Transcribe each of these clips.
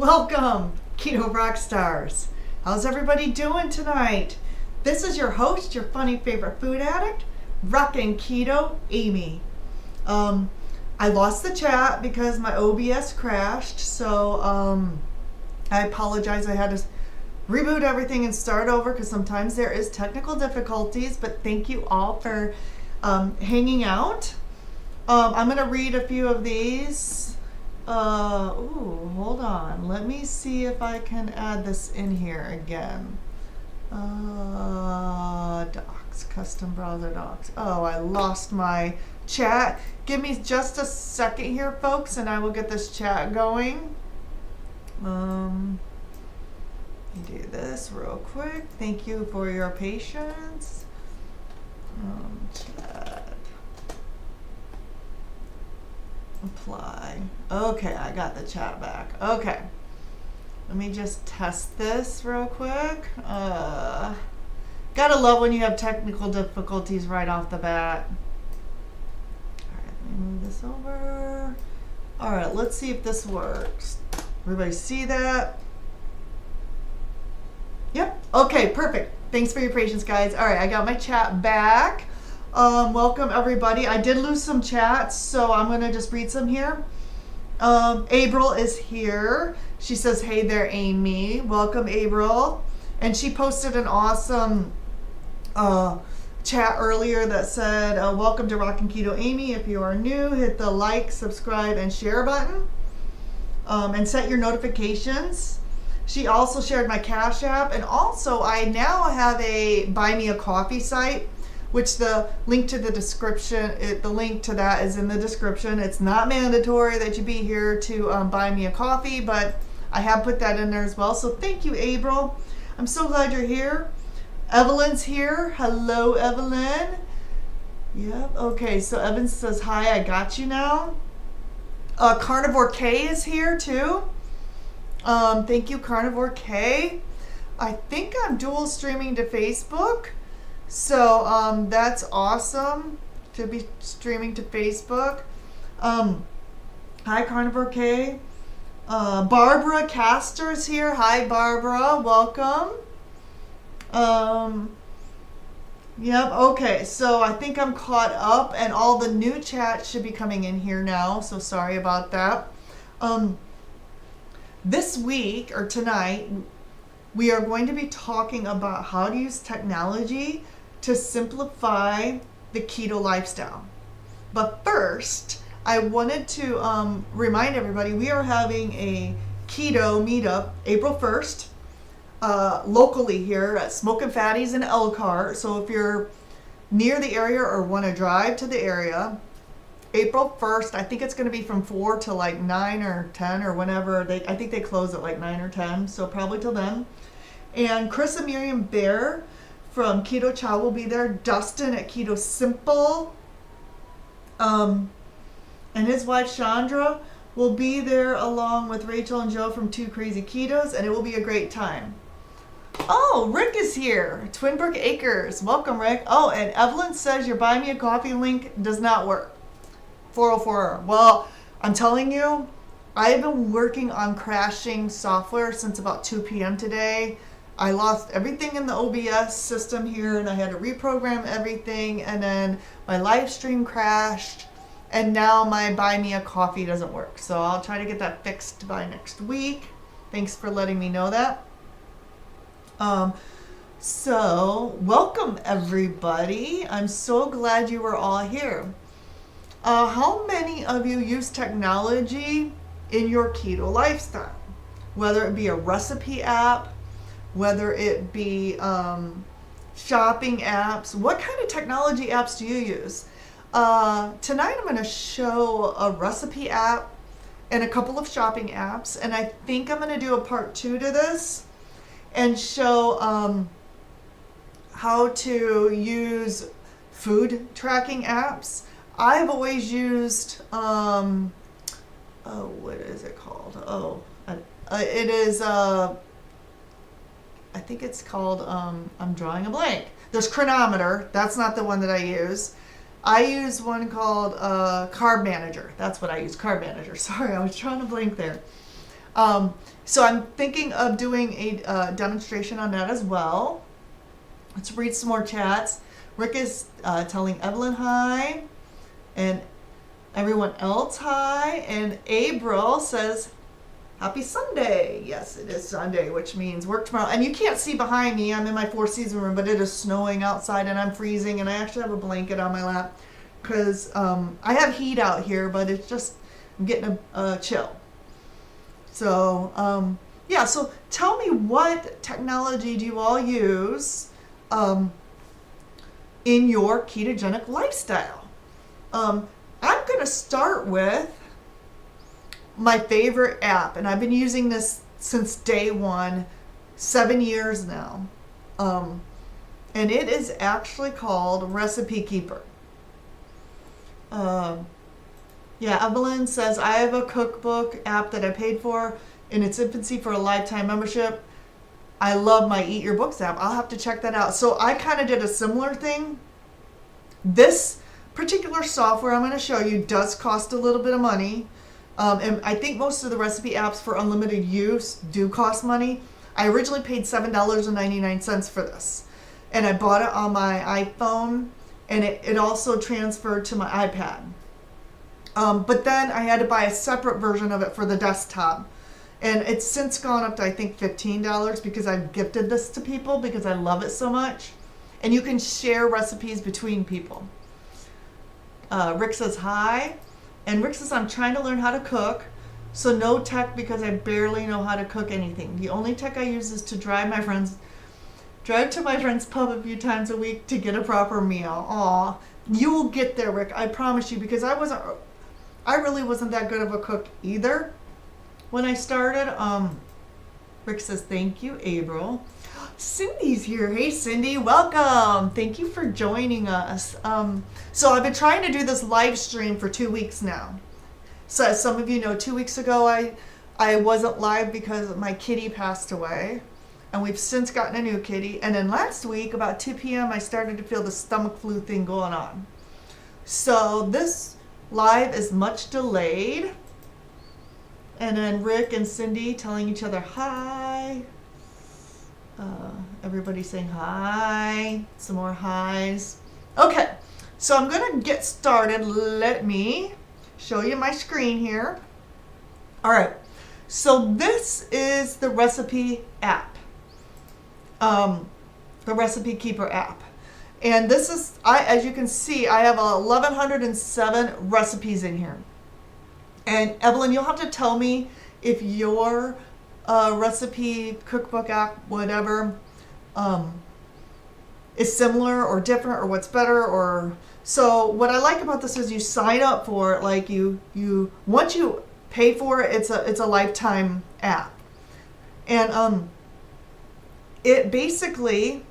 Welcome, Keto Rock Stars. How's everybody doing tonight? This is your host, your funny favorite food addict, Rockin Keto Amy. I lost the chat because my OBS crashed, so I apologize. I had to reboot everything and start over because sometimes there is technical difficulties, but thank you all for hanging out. I'm going to read a few of these. Hold on. Let me see if I can add this in here again. Docs, custom browser docs. Oh, I lost my chat. Give me just a second here, folks, and I will get this chat going. Let me do this real quick. Thank you for your patience. Chat. Apply. Okay, I got the chat back. Okay. Let me just test this real quick. Gotta love when you have technical difficulties right off the bat. Alright, let me move this over. Alright, let's see if this works. Everybody see that? Yep. Okay, perfect. Thanks for your patience, guys. Alright, I got my chat back. Welcome everybody. I did lose some chats, so I'm gonna just read some here. April is here. She says, hey there, Amy. Welcome, April. And she posted an awesome chat earlier that said, welcome to Rockin Keto Amy. If you are new, hit the like, subscribe, and share button. And set your notifications. She also shared my Cash App. And also, I now have a Buy Me a Coffee site, which the link to the description, the link to that is in the description. It's not mandatory that you be here to buy me a coffee, but I have put that in there as well. So thank you, April. I'm so glad you're here. Evelyn's here. Hello, Evelyn. Yep. Okay, so Evan says, hi, I got you now. Carnivore K is here too. Thank you, Carnivore K. I think I'm dual streaming to Facebook. So that's awesome to be streaming to Facebook. Hi, Carnivore K. Barbara Castor's here. Hi, Barbara. Welcome. Yep. Okay. So I think I'm caught up, and all the new chats should be coming in here now. So sorry about that. This week or tonight, we are going to be talking about how to use technology to simplify the keto lifestyle. But first, I wanted to remind everybody we are having a keto meetup April 1st locally here at Smokin' Fatties in Elkhart. So if you're near the area or want to drive to the area, April 1st, I think it's going to be from 4 to like 9 or 10 or whenever. I think they close at like 9 or 10, so probably till then. And Chris and Miriam Bear from Keto Chow will be there. Dustin at Keto Simple. And his wife Chandra will be there along with Rachel and Joe from Two Crazy Ketos, and it will be a great time. Oh, Rick is here. Twinbrook Acres. Welcome, Rick. Oh, and Evelyn says your Buy Me a Coffee link does not work. 404. Well, I'm telling you, I've been working on crashing software since about 2 p.m. today. I lost everything in the OBS system here, and I had to reprogram everything, and then my live stream crashed, and now my Buy Me a Coffee doesn't work. So I'll try to get that fixed by next week. Thanks for letting me know that. So welcome everybody. I'm so glad you were all here. How many of you use technology in your keto lifestyle? Whether it be a recipe app, whether it be shopping apps. What kind of technology apps do you use? Tonight I'm going to show a recipe app and a couple of shopping apps, and I think I'm going to do a part 2 to this and show how to use food tracking apps. I've always used, what is it called? It is, I think it's called, I'm drawing a blank. There's Chronometer. That's not the one that I use. I use one called Carb Manager. That's what I use, Carb Manager. Sorry, I was trying to blank there. So I'm thinking of doing a demonstration on that as well. Let's read some more chats. Rick is telling Evelyn hi, and everyone else hi, and April says, happy Sunday. Yes, it is Sunday, which means work tomorrow. And you can't see behind me. I'm in my Four Season room, but it is snowing outside and I'm freezing, and I actually have a blanket on my lap because I have heat out here, but it's just, I'm getting a chill. So, yeah, so tell me, what technology do you all use in your ketogenic lifestyle? I'm going to start with my favorite app, and I've been using this since day one, 7 years now. And it is actually called Recipe Keeper. Yeah, Evelyn says, I have a cookbook app that I paid for in its infancy for a lifetime membership. I love my Eat Your Books app. I'll have to check that out. So I kind of did a similar thing. This particular software I'm going to show you does cost a little bit of money. And I think most of the recipe apps for unlimited use do cost money. I originally paid $7.99 for this. And I bought it on my iPhone, and it also transferred to my iPad. But then I had to buy a separate version of it for the desktop. And it's since gone up to, I think, $15 because I've gifted this to people because I love it so much. And you can share recipes between people. Rick says hi. And Rick says, I'm trying to learn how to cook. So no tech because I barely know how to cook anything. The only tech I use is to drive to my friend's pub a few times a week to get a proper meal. Aw, you will get there, Rick. I promise you, because I really wasn't that good of a cook either when I started. Rick says, thank you, April. Cindy's here. Hey, Cindy, welcome. Thank you for joining us. So I've been trying to do this live stream for 2 weeks now. So as some of you know, 2 weeks ago, I wasn't live because my kitty passed away. And we've since gotten a new kitty. And then last week, about 2 p.m., I started to feel the stomach flu thing going on. So this live is much delayed. And then Rick and Cindy telling each other hi. Everybody saying hi. Some more highs. Okay, so I'm going to get started. Let me show you my screen here. All right, so this is the recipe app. The Recipe Keeper app. And this is, as you can see, I have 1,107 recipes in here. And Evelyn, you'll have to tell me if your recipe cookbook app, whatever, is similar or different or what's better. Or so what I like about this is you sign up for it, like you once you pay for it, it's a lifetime app. And it basically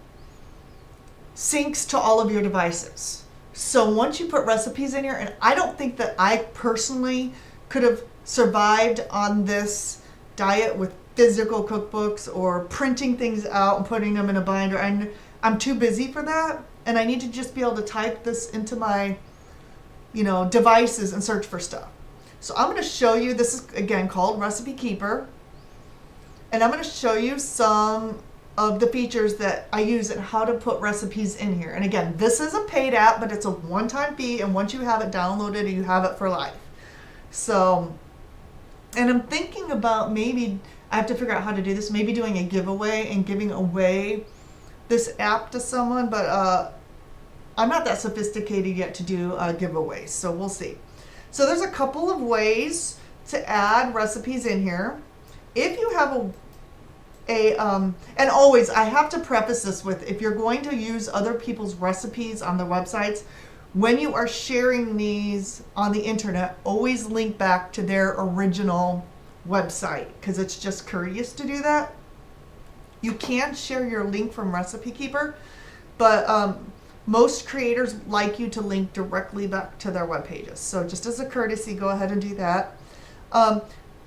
syncs to all of your devices. So once you put recipes in here, and I don't think that I personally could have survived on this diet with physical cookbooks or printing things out and putting them in a binder. I'm too busy for that, and I need to just be able to type this into my, devices and search for stuff. So I'm going to show you, this is again called Recipe Keeper, and I'm going to show you some of the features that I use and how to put recipes in here. And again, this is a paid app, but it's a one-time fee, and once you have it downloaded, you have it for life. So, and I'm thinking about maybe, I have to figure out how to do this, maybe doing a giveaway and giving away this app to someone, but I'm not that sophisticated yet to do giveaways, so we'll see. So there's a couple of ways to add recipes in here. If you have and always, I have to preface this with, if you're going to use other people's recipes on their websites, when you are sharing these on the internet, always link back to their original website, because it's just courteous to do that. You can share your link from Recipe Keeper, but most creators like you to link directly back to their web pages. So just as a courtesy, go ahead and do that.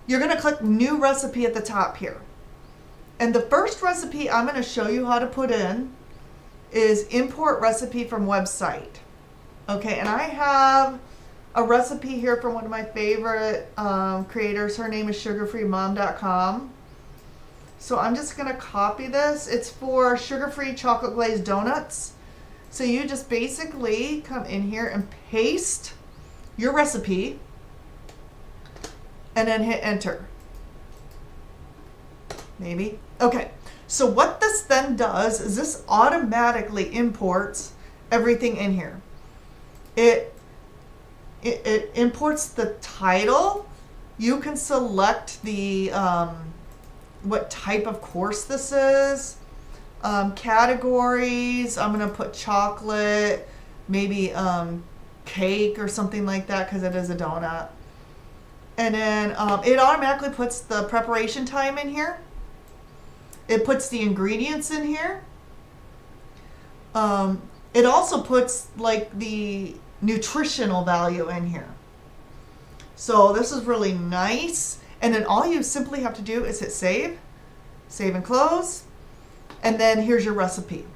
You're going to click New Recipe at the top here. And the first recipe I'm going to show you how to put in is import recipe from website. Okay, and I have a recipe here from one of my favorite creators. Her name is sugarfreemom.com. So I'm just going to copy this. It's for sugar-free chocolate glazed donuts. So you just basically come in here and paste your recipe and then hit enter. Maybe. Okay. So what this then does is this automatically imports everything in here. It imports the title. You can select the what type of course this is. Categories. I'm going to put chocolate, maybe cake or something like that because it is a donut. And then it automatically puts the preparation time in here. It puts the ingredients in here. It also puts like the nutritional value in here. So this is really nice. And then all you simply have to do is hit save, save and close. And then here's your recipe.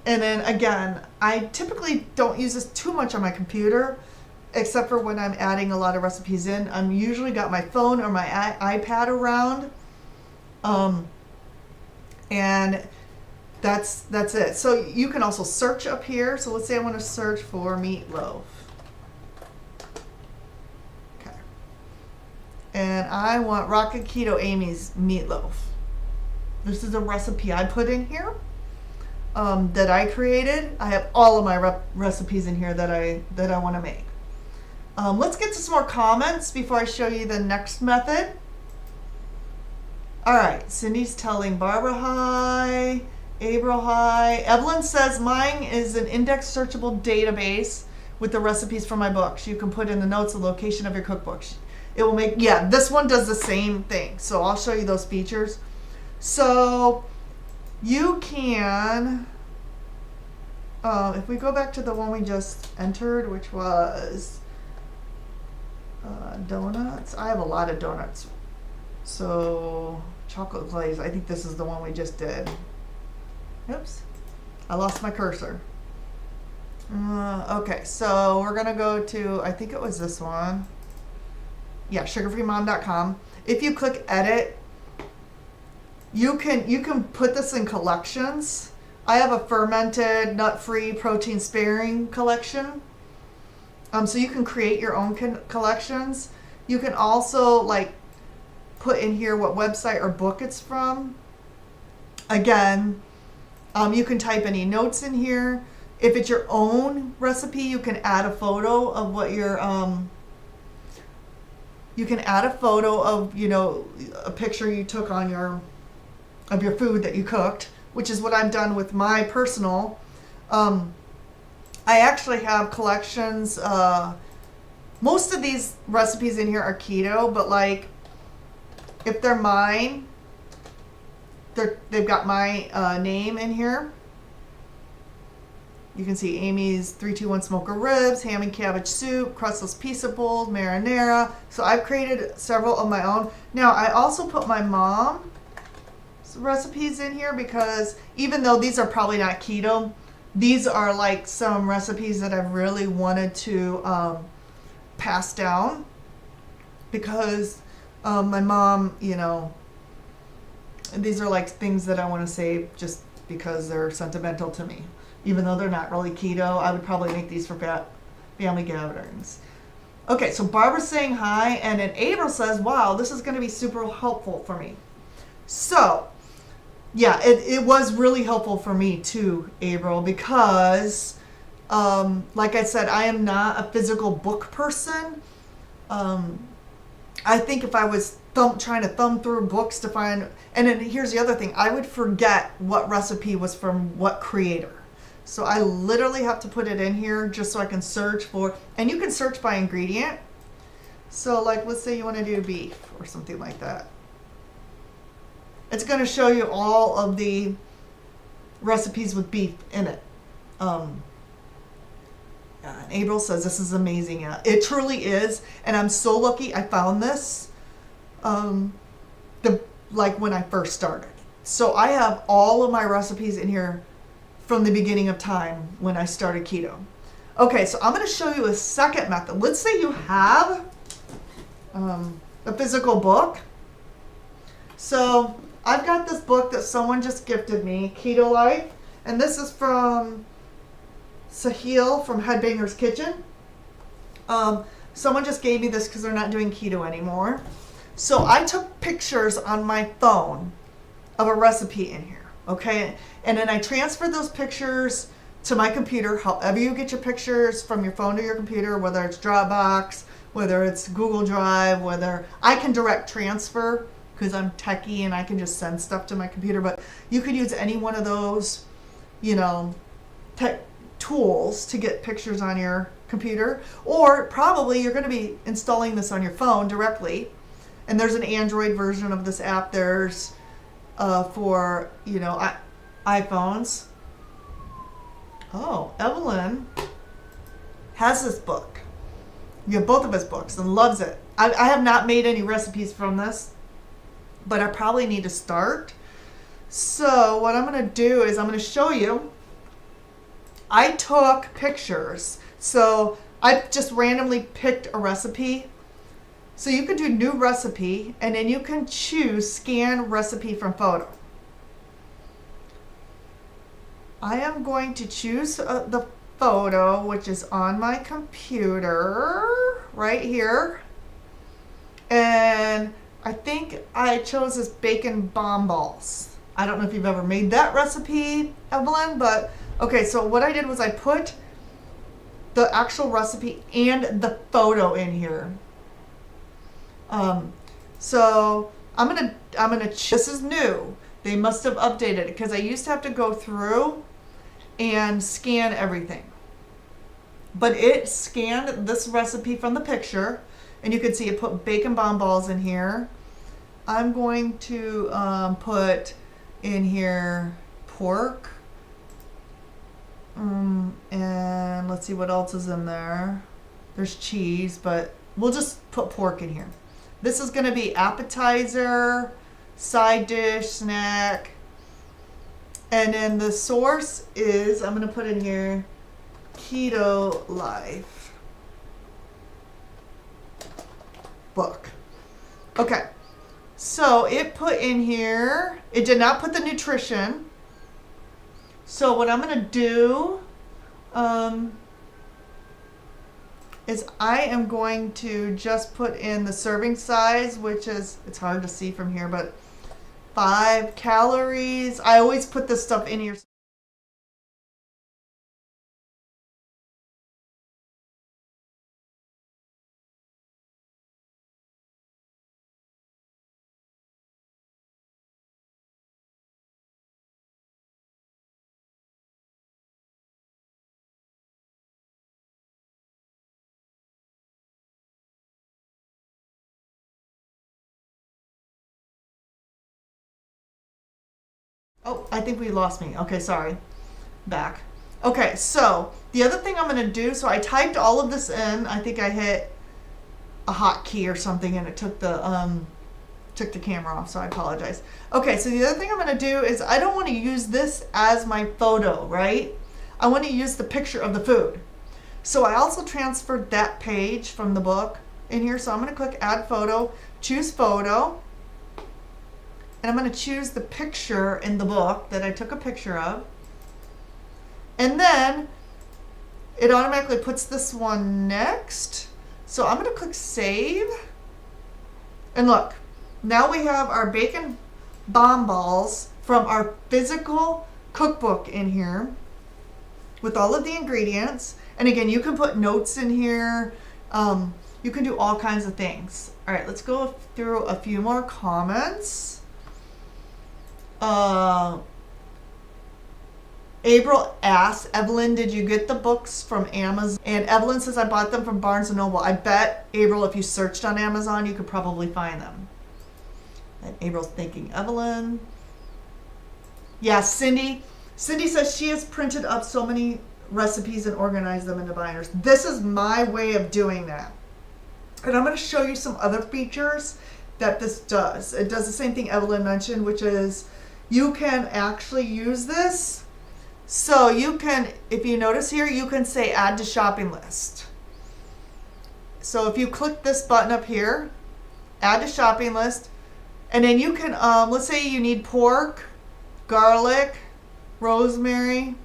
And then again, I typically don't use this too much on my computer, except for when I'm adding a lot of recipes in. I'm usually got my phone or my iPad around. And that's it. So you can also search up here. So let's say I want to search for meatloaf. Okay. And I want Rockin Keto Amy's meatloaf. This is a recipe I put in here that I created. I have all of my recipes in here that I want to make. Let's get to some more comments before I show you the next method. All right, Cindy's telling Barbara hi, April hi. Evelyn says mine is an index searchable database with the recipes from my books. You can put in the notes the location of your cookbooks. It will make, yeah, this one does the same thing. So I'll show you those features. So you can, if we go back to the one we just entered, which was donuts. I have a lot of donuts. So chocolate glaze, I think this is the one we just did. Oops, I lost my cursor. Okay, so we're gonna go to, I think it was this one. Yeah, sugarfreemom.com. If you click edit, you can put this in collections. I have a fermented, nut-free, protein-sparing collection. So you can create your own collections. You can also like put in here what website or book it's from. Again, you can type any notes in here. If it's your own recipe, you can add a photo of what your you can add a photo of, you know, a picture you took on your food that you cooked, which is what I've done with my personal. I actually have collections. Most of these recipes in here are keto, but like if they're mine, they've got my name in here. You can see Amy's 321 smoker ribs, ham and cabbage soup, crustless pizza bowl, marinara. So I've created several of my own. Now I also put my mom's recipes in here because even though these are probably not keto, these are like some recipes that I've really wanted to pass down because my mom, you know, these are like things that I want to save just because they're sentimental to me. Even though they're not really keto, I would probably make these for family gatherings. Okay, so Barbara's saying hi, and then April says, wow, this is going to be super helpful for me. So, yeah, it was really helpful for me too, April, because, like I said, I am not a physical book person. I think if I was trying to thumb through books to find, and then here's the other thing, I would forget what recipe was from what creator. So I literally have to put it in here just so I can search for, and you can search by ingredient. So like, let's say you want to do beef or something like that. It's going to show you all of the recipes with beef in it. And April says this is amazing. Yeah, it truly is. And I'm so lucky I found this like when I first started. So I have all of my recipes in here from the beginning of time when I started keto. Okay, so I'm going to show you a second method. Let's say you have a physical book. So I've got this book that someone just gifted me, Keto Life, and this is from Sahil from Headbanger's Kitchen. Someone just gave me this because they're not doing keto anymore. So I took pictures on my phone of a recipe in here, okay? And then I transferred those pictures to my computer, however you get your pictures from your phone to your computer, whether it's Dropbox, whether it's Google Drive, whether I can direct transfer because I'm techie and I can just send stuff to my computer, but you could use any one of those, you know, tech tools to get pictures on your computer, or probably you're going to be installing this on your phone directly. And there's an Android version of this app. There's for, you know, iPhones. Oh, Evelyn has this book. You have both of his books and loves it. I have not made any recipes from this, but I probably need to start. So what I'm going to do is I'm going to show you. I took pictures. So I just randomly picked a recipe. So you can do new recipe, and then you can choose scan recipe from photo. I am going to choose the photo, which is on my computer right here. And I think I chose this bacon bomb balls. I don't know if you've ever made that recipe, Evelyn, but okay, so what I did was I put the actual recipe and the photo in here. So I'm gonna this is new. They must have updated it because I used to have to go through and scan everything. But it scanned this recipe from the picture, and you can see it put bacon bomb balls in here. I'm going to put in here pork. And let's see what else is in there. There's cheese, but we'll just put pork in here. This is going to be appetizer, side dish, snack. And then the source is, I'm going to put in here, Keto Life book. Okay. So it put in here, it did not put the nutrition. So what I'm going to do is I am going to just put in the serving size, which is, it's hard to see from here, but 5 calories. I always put this stuff in here. Oh, I think we lost me. Okay, sorry. Back. Okay, so the other thing I'm going to do, so I typed all of this in. I think I hit a hotkey or something and it took the camera off, so I apologize. Okay, so the other thing I'm going to do is I don't want to use this as my photo, right? I want to use the picture of the food. So I also transferred that page from the book in here. So I'm going to click add photo, choose photo. And I'm going to choose the picture in the book that I took a picture of. And then it automatically puts this one next. So I'm going to click save. And look, now we have our bacon bomb balls from our physical cookbook in here with all of the ingredients. And again, you can put notes in here. You can do all kinds of things. All right, let's go through a few more comments. April asks, Evelyn, did you get the books from Amazon? And Evelyn says, I bought them from Barnes & Noble. I bet, April, if you searched on Amazon, you could probably find them. And April's thinking, Evelyn. Yeah, Cindy. Cindy says she has printed up so many recipes and organized them into binders. This is my way of doing that. And I'm going to show you some other features that this does. It does the same thing Evelyn mentioned, which is you can actually use this So you can, if you notice here, you can say add to shopping list. So if you click this button up here, add to shopping list, and then you can, let's say you need pork, garlic, rosemary,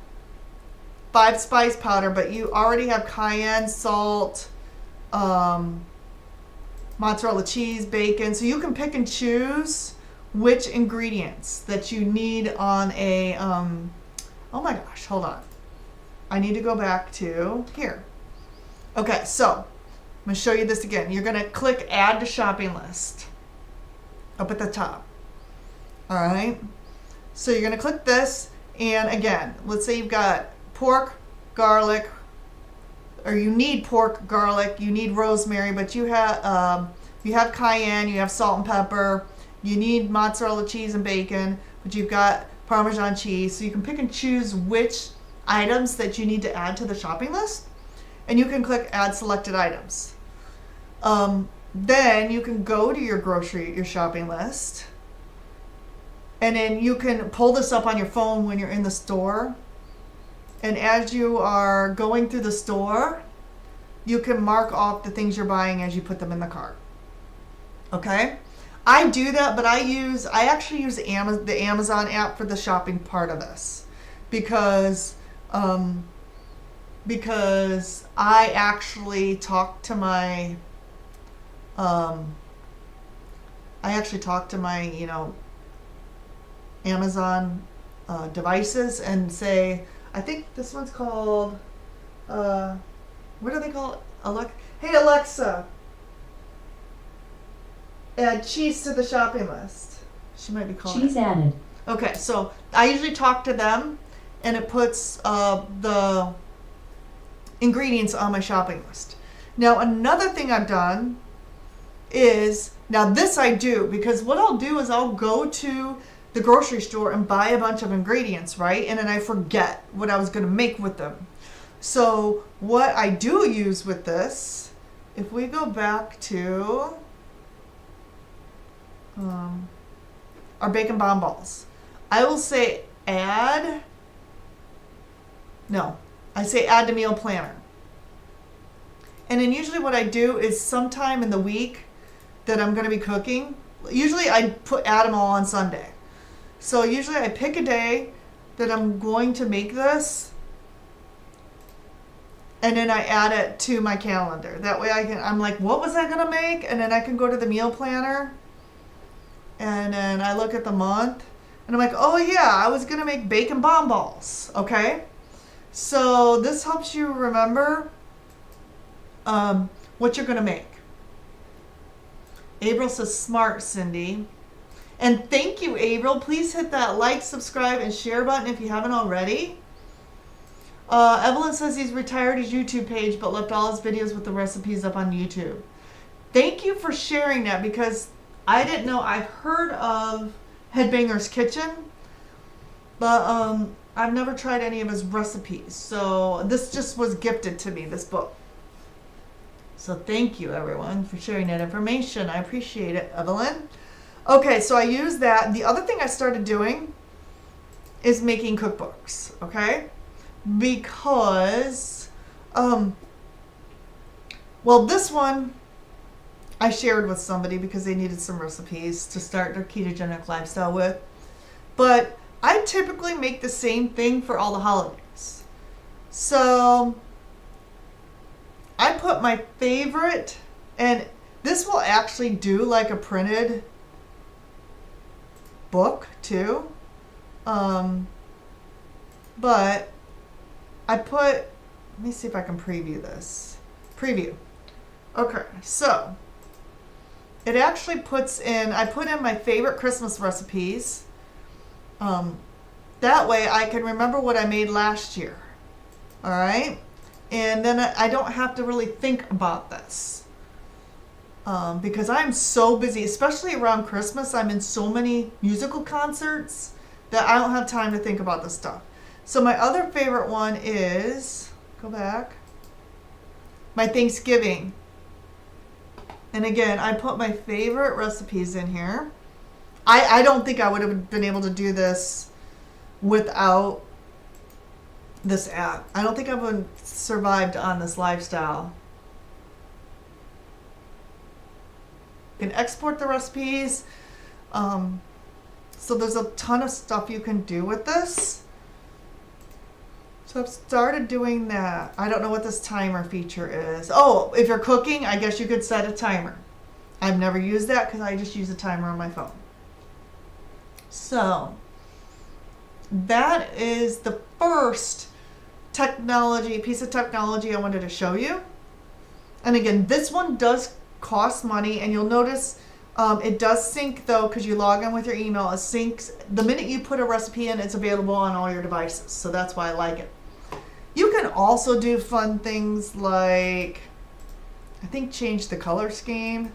5 spice powder, but you already have cayenne, salt, mozzarella cheese, bacon. So you can pick and choose which ingredients that you need on a, oh my gosh, hold on. I need to go back to here. Okay, so I'm going to show you this again. You're going to click add to shopping list up at the top. All right. So you're going to click this. And again, let's say you've got pork, garlic, or you need pork, garlic, you need rosemary, but you have cayenne, you have salt and pepper, you need mozzarella cheese and bacon, but you've got Parmesan cheese. So you can pick and choose which items that you need to add to the shopping list, and you can click add selected items. Then you can go to your shopping list, and then you can pull this up on your phone when you're in the store. And as you are going through the store, you can mark off the things you're buying as you put them in the cart. Okay? I do that, but I actually use the Amazon app for the shopping part of this because I actually talk to my Amazon devices and say, I think this one's called, what do they call it? Hey Alexa, add cheese to the shopping list. She might be calling cheese added. Okay, so I usually talk to them and it puts the ingredients on my shopping list. Now another thing I've done is, now this I do, because what I'll do is I'll go to the grocery store and buy a bunch of ingredients, right? And then I forget what I was going to make with them. So what I do use with this, if we go back to our bacon bomb balls, I will say add to meal planner. And then usually what I do is sometime in the week that I'm going to be cooking, usually I add them all on Sunday. So usually I pick a day that I'm going to make this, and then I add it to my calendar. That way I'm like, what was I going to make? And then I can go to the meal planner, and then I look at the month, and I'm like, oh yeah, I was going to make bacon bomb balls. Okay? So this helps you remember what you're going to make. April says, smart, Cindy. And thank you, April. Please hit that like, subscribe, and share button if you haven't already. Evelyn says he's retired his YouTube page but left all his videos with the recipes up on YouTube. Thank you for sharing that, because I didn't know. I've heard of Headbanger's Kitchen, but I've never tried any of his recipes. So this just was gifted to me, this book. So thank you, everyone, for sharing that information. I appreciate it, Evelyn. Okay, so I use that. The other thing I started doing is making cookbooks, okay? Because, well, this one I shared with somebody because they needed some recipes to start their ketogenic lifestyle with. But I typically make the same thing for all the holidays. So I put my favorite, and this will actually do like a printed book too, but I put, let me see if I can preview this. Okay, so it actually puts in, I put in my favorite Christmas recipes. That way I can remember what I made last year. All right, and then I don't have to really think about this. Because I'm so busy, especially around Christmas. I'm in so many musical concerts that I don't have time to think about this stuff. So my other favorite one is, go back, my Thanksgiving. And again, I put my favorite recipes in here. I don't think I would have been able to do this without this app. I don't think I would have survived on this lifestyle. You can export the recipes. So there's a ton of stuff you can do with this. So I've started doing that. I don't know what this timer feature is. Oh, if you're cooking, I guess you could set a timer. I've never used that because I just use a timer on my phone. So that is the first piece of technology I wanted to show you. And again, this one does cost money, and you'll notice it does sync though, because you log in with your email. It syncs the minute you put a recipe in. It's available on all your devices, so that's why I like it. You can also do fun things like, I think, change the color scheme.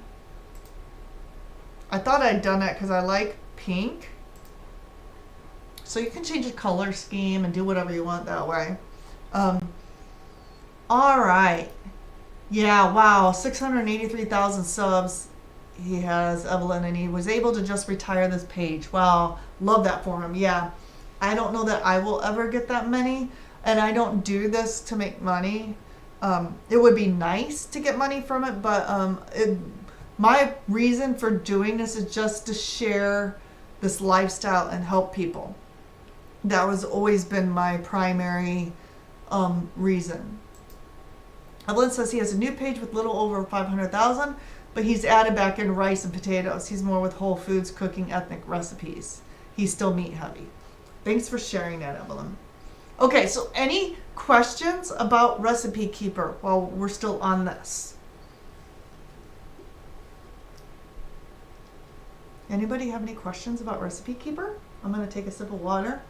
I thought I'd done that because I like pink. So you can change the color scheme and do whatever you want that way. All right. Yeah, wow, 683,000 subs he has, Evelyn, and he was able to just retire this page. Wow, love that for him. Yeah, I don't know that I will ever get that many, and I don't do this to make money. It would be nice to get money from it, but my reason for doing this is just to share this lifestyle and help people. That was always been my primary reason. Evelyn says he has a new page with little over 500,000, but he's added back in rice and potatoes. He's more with whole foods, cooking ethnic recipes. He's still meat heavy. Thanks for sharing that, Evelyn. Okay, so any questions about Recipe Keeper while we're still on this? Anybody have any questions about Recipe Keeper? I'm going to take a sip of water.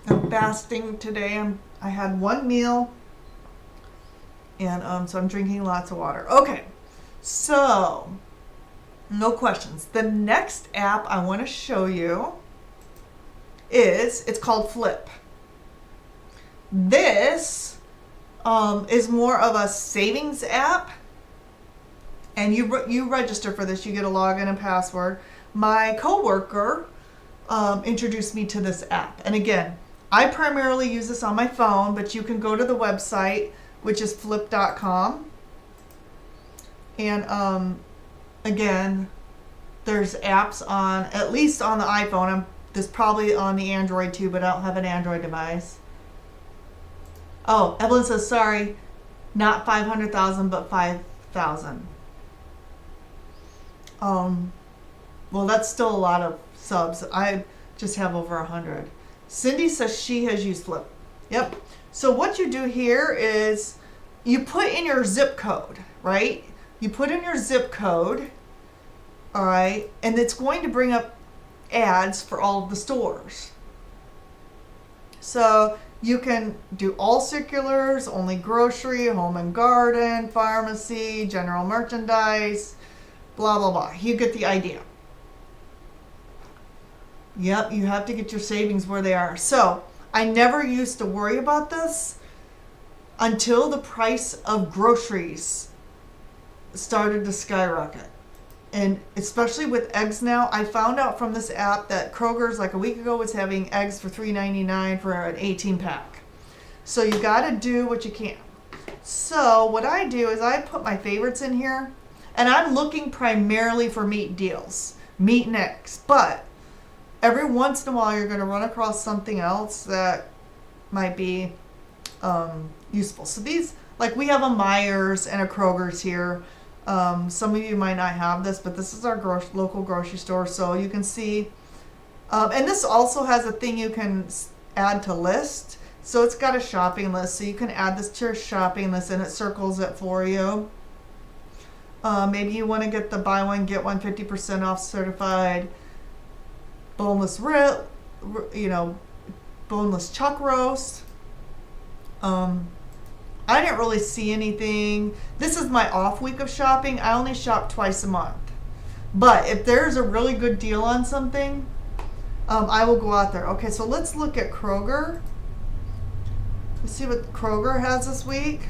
I'm fasting today. I had one meal, and so I'm drinking lots of water. Okay, so no questions. The next app I want to show you it's called Flip. This is more of a savings app, and you register for this. You get a login and password. My coworker introduced me to this app, and again, I primarily use this on my phone, but you can go to the website, which is flip.com. And again, there's apps on, at least on the iPhone. There's probably on the Android too, but I don't have an Android device. Oh, Evelyn says, sorry, not 500,000, but 5,000. Well, that's still a lot of subs. I just have over 100. Cindy says she has used Flip. Yep. So what you do here is you put in your zip code, right? You put in your zip code, all right, and it's going to bring up ads for all of the stores. So you can do all circulars, only grocery, home and garden, pharmacy, general merchandise, blah, blah, blah. You get the idea. Yep, you have to get your savings where they are. So I never used to worry about this until the price of groceries started to skyrocket. And especially with eggs now, I found out from this app that Kroger's like a week ago was having eggs for $3.99 for an 18-pack. So you got to do what you can. So what I do is I put my favorites in here, and I'm looking primarily for meat deals, meat and eggs. But every once in a while, you're going to run across something else that might be useful. So these, like we have a Meijer's and a Kroger's here. Some of you might not have this, but this is our local grocery store. So you can see, and this also has a thing you can add to list. So it's got a shopping list. So you can add this to your shopping list, and it circles it for you. Maybe you want to get the buy one, get one 50% off certified boneless boneless chuck roast. I didn't really see anything. This is my off week of shopping. I only shop twice a month. But if there's a really good deal on something, I will go out there. Okay, so let's look at Kroger. Let's see what Kroger has this week.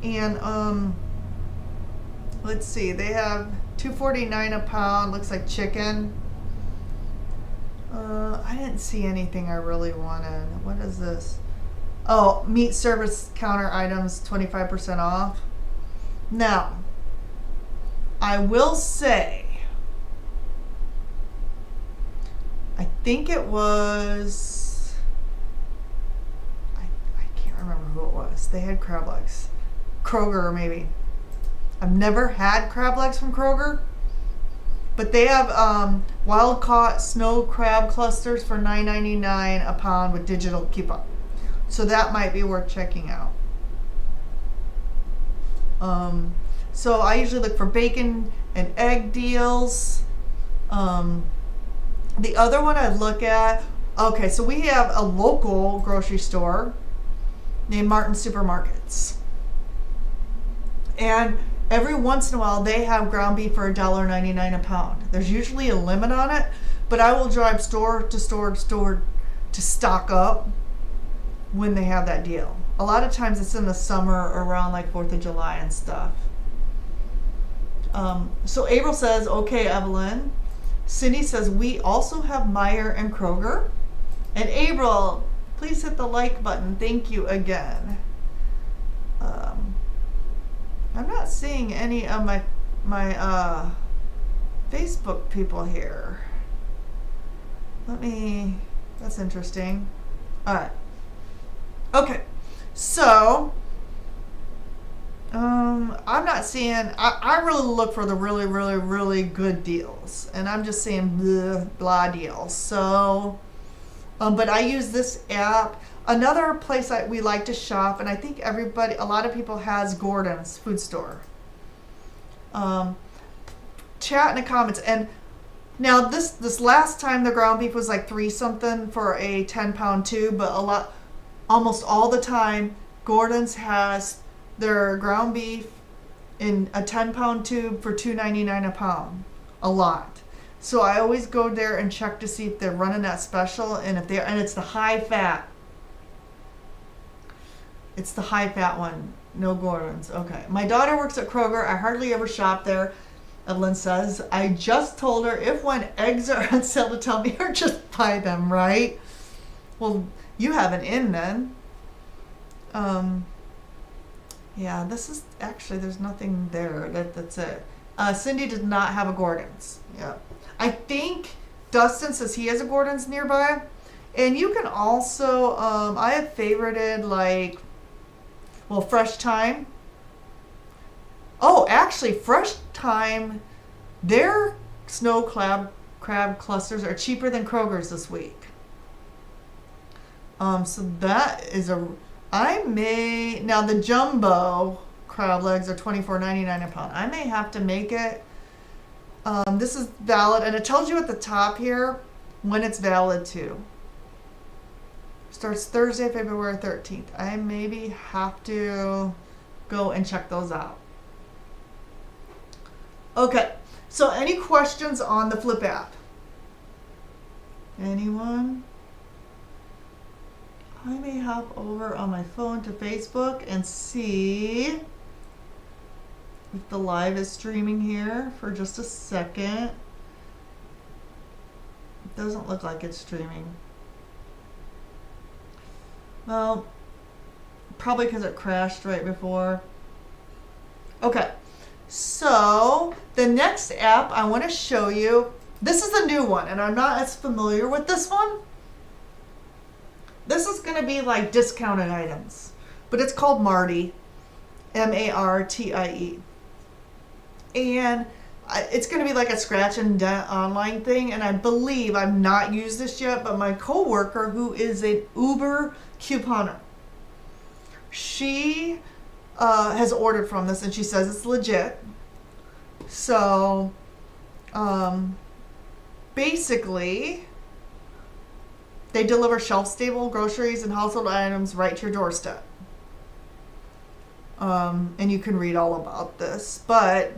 And let's see, they have $2.49 a pound. Looks like chicken. I didn't see anything I really wanted. What is this? Oh, meat service counter items, 25% off. Now, I will say, I think it was, I can't remember who it was. They had crab legs. Kroger, maybe. I've never had crab legs from Kroger, but they have wild caught snow crab clusters for $9.99 a pound with digital coupon. So that might be worth checking out. So I usually look for bacon and egg deals. The other one I look at, okay, so we have a local grocery store named Martin Supermarkets. And every once in a while they have ground beef for $1.99 a pound. There's usually a limit on it, but I will drive store to store to stock up when they have that deal. A lot of times it's in the summer around like 4th of July and stuff. So April says, okay, Evelyn. Cindy says, we also have Meijer and Kroger. And April, please hit the like button. Thank you again. I'm not seeing any of my Facebook people here. That's interesting. All right. Okay. So, I'm not seeing, I really look for the really, really, really good deals. And I'm just seeing blah, blah deals. So, but I use this app. Another place we like to shop, and I think a lot of people has Gordon's food store. Chat in the comments. And now this last time the ground beef was like $3 something for a 10-pound tube, but almost all the time Gordon's has their ground beef in a 10-pound tube for $2.99 a pound. A lot. So I always go there and check to see if they're running that special, and it's the high fat. It's the high fat one. No Gordon's. Okay. My daughter works at Kroger. I hardly ever shop there. Evelyn says, I just told her if when eggs are on sale to tell me or just buy them, right? Well, you have an in then. Yeah, this is actually, there's nothing there. That's it. Cindy did not have a Gordon's. Yeah. I think Dustin says he has a Gordon's nearby. And you can also, I have favorited Fresh Thyme. Oh, actually, Fresh Thyme, their snow crab clusters are cheaper than Kroger's this week. So that is now the jumbo crab legs are $24.99 a pound. I may have to make it. This is valid, and it tells you at the top here when it's valid too. Starts Thursday, February 13th. I maybe have to go and check those out. Okay, so any questions on the Flip app? Anyone? I may hop over on my phone to Facebook and see if the live is streaming here for just a second. It doesn't look like it's streaming. Well, probably because it crashed right before. Okay, so the next app I want to show you, this is a new one, and I'm not as familiar with this one. This is going to be like discounted items, but it's called Martie, Martie. And it's going to be like a scratch and dent online thing, and I believe, I've not used this yet, but my coworker, who is an Uber couponer, she has ordered from this, and she says it's legit. So basically, they deliver shelf-stable groceries and household items right to your doorstep. And you can read all about this, but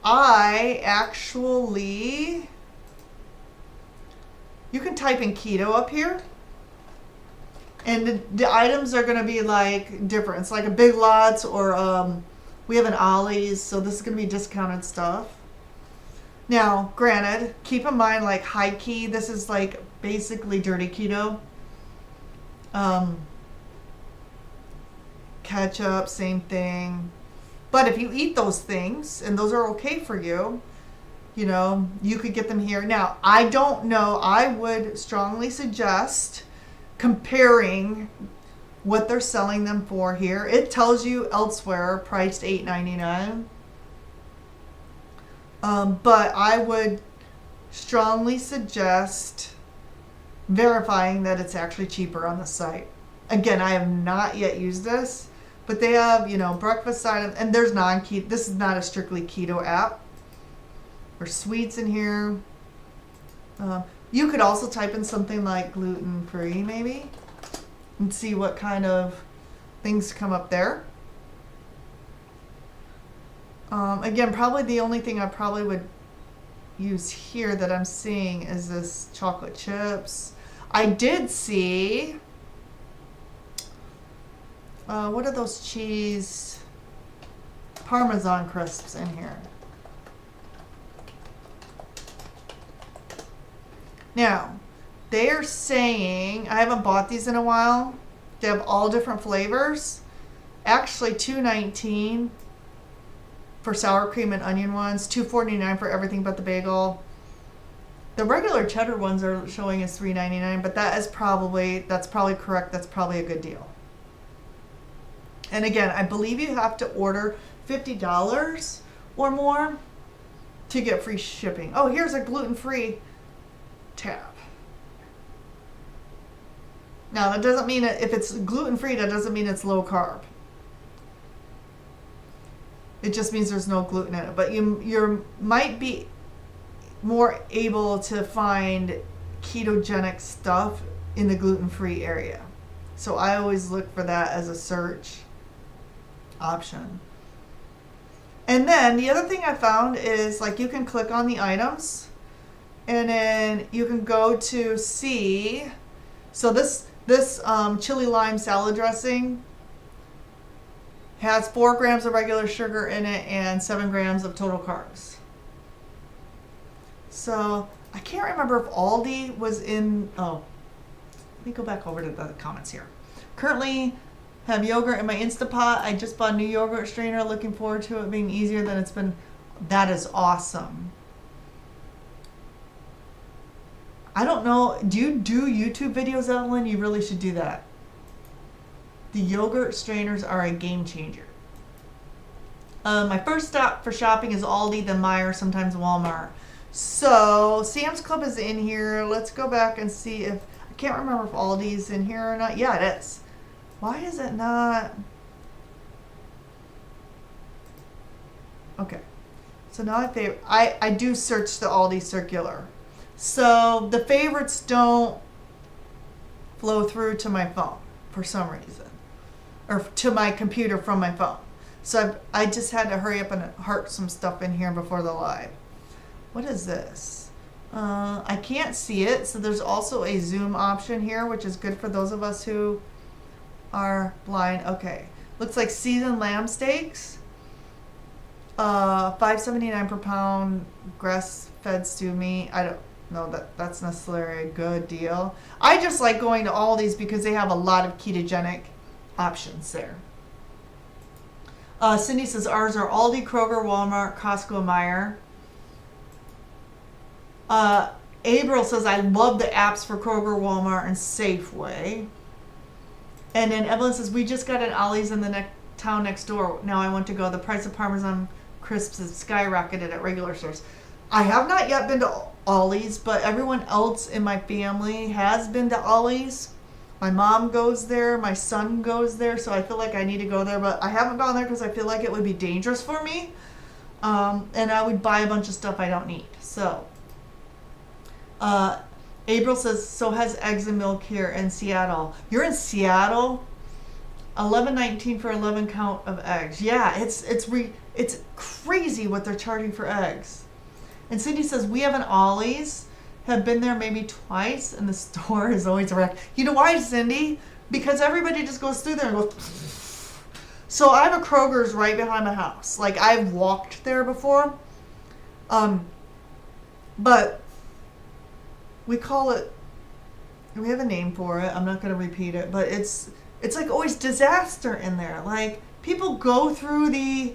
I actually, you can type in keto up here, and the items are going to be like different. It's like a Big Lots, or we have an Ollie's, so this is going to be discounted stuff. Now, granted, keep in mind, like high key, this is like basically dirty keto. Ketchup, same thing. But if you eat those things and those are okay for you, you know, you could get them here. Now, I don't know. I would strongly suggest comparing what they're selling them for here. It tells you elsewhere priced $8.99. But I would strongly suggest verifying that it's actually cheaper on the site. Again, I have not yet used this, but they have, you know, breakfast items, and there's non-keto. This is not a strictly keto app. There's sweets in here. You could also type in something like gluten-free, maybe, and see what kind of things come up there. Again, probably the only thing I probably would use here that I'm seeing is this chocolate chips. I did see, what are those cheese Parmesan crisps in here? Now, they are saying, I haven't bought these in a while. They have all different flavors. Actually, $2.19 for sour cream and onion ones, $2.49 for everything but the bagel. The regular cheddar ones are showing as $3.99, but that's probably correct. That's probably a good deal. And again, I believe you have to order $50 or more to get free shipping. Oh, here's a gluten-free tab. Now, that doesn't mean if it's gluten-free, that doesn't mean it's low carb. It just means there's no gluten in it. But you might be more able to find ketogenic stuff in the gluten-free area. So I always look for that as a search option. And then the other thing I found is, like, you can click on the items and then you can go to see. So this chili lime salad dressing has 4 grams of regular sugar in it and 7 grams of total carbs. So I can't remember if Aldi was in, let me go back over to the comments here. Currently have yogurt in my Instapot. I just bought a new yogurt strainer, looking forward to it being easier than it's been. That is awesome. I don't know, do you do YouTube videos, Evelyn? You really should do that. The yogurt strainers are a game changer. My first stop for shopping is Aldi, then Meijer, sometimes Walmart. So Sam's Club is in here. Let's go back and see if, I can't remember if Aldi's in here or not. Yeah, it is. Why is it not? Okay. So now I do search the Aldi circular. So the favorites don't flow through to my phone for some reason, or to my computer from my phone. So I just had to hurry up and heart some stuff in here before the live. What is this? I can't see it. So there's also a zoom option here, which is good for those of us who are blind. Okay. Looks like seasoned lamb steaks. $5.79 per pound grass-fed stew meat. I don't know that's necessarily a good deal. I just like going to Aldi's because they have a lot of ketogenic options there. Cindy says ours are Aldi, Kroger, Walmart, Costco, Meijer. April says I love the apps for Kroger, Walmart, and Safeway. And then Evelyn says we just got an Ollie's in the town next door. Now I want to go. The price of Parmesan crisps has skyrocketed at regular stores. I have not yet been to Ollie's, but everyone else in my family has been to Ollie's. My mom goes there, my son goes there, so I feel like I need to go there, but I haven't gone there because I feel like it would be dangerous for me, and I would buy a bunch of stuff I don't need. So, April says, so has eggs and milk here in Seattle. You're in Seattle? $11.19 for 11 count of eggs. Yeah, it's crazy what they're charging for eggs. And Cindy says, we have an Ollie's, have been there maybe twice, and the store is always a wreck. You know why, Cindy? Because everybody just goes through there and goes. So I have a Kroger's right behind my house. Like, I've walked there before. But we call it, we have a name for it. I'm not going to repeat it, but it's like always disaster in there. Like people go through the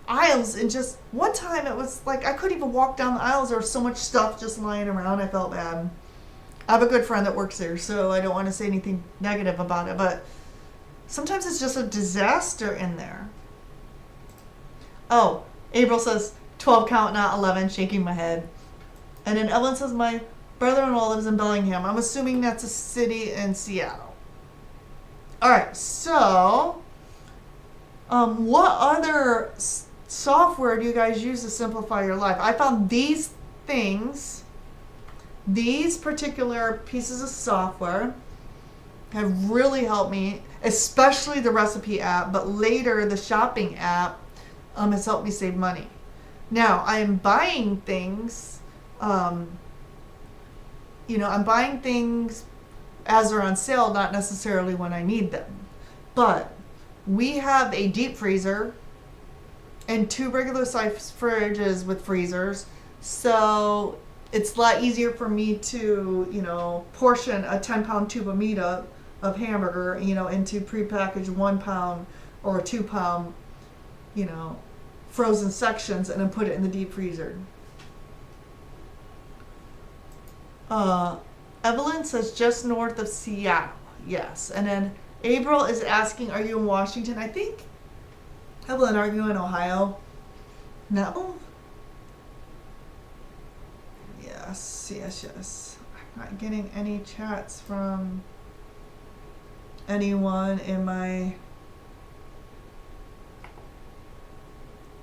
aisles and just one time it was like I couldn't even walk down the aisles. There was so much stuff just lying around. I felt bad. I have a good friend that works there, so I don't want to say anything negative about it, but sometimes it's just a disaster in there. Oh, April says 12 count, not 11, shaking my head. And then Evelyn says my brother-in-law lives in Bellingham. I'm assuming that's a city in Seattle. All right, so what other software do you guys use to simplify your life? I found these things, these particular pieces of software have really helped me, especially the recipe app, but later the shopping app has helped me save money. Now, I am buying things, I'm buying things as they're on sale, not necessarily when I need them. But we have a deep freezer and 2 regular size fridges with freezers, so it's a lot easier for me to, portion a 10-pound tube of meat of hamburger, into prepackaged 1-pound or 2-pound, frozen sections and then put it in the deep freezer. Evelyn says just north of Seattle. Yes. And then April is asking, are you in Washington? I think, Evelyn, are you in Ohio? No? Yes. I'm not getting any chats from anyone in my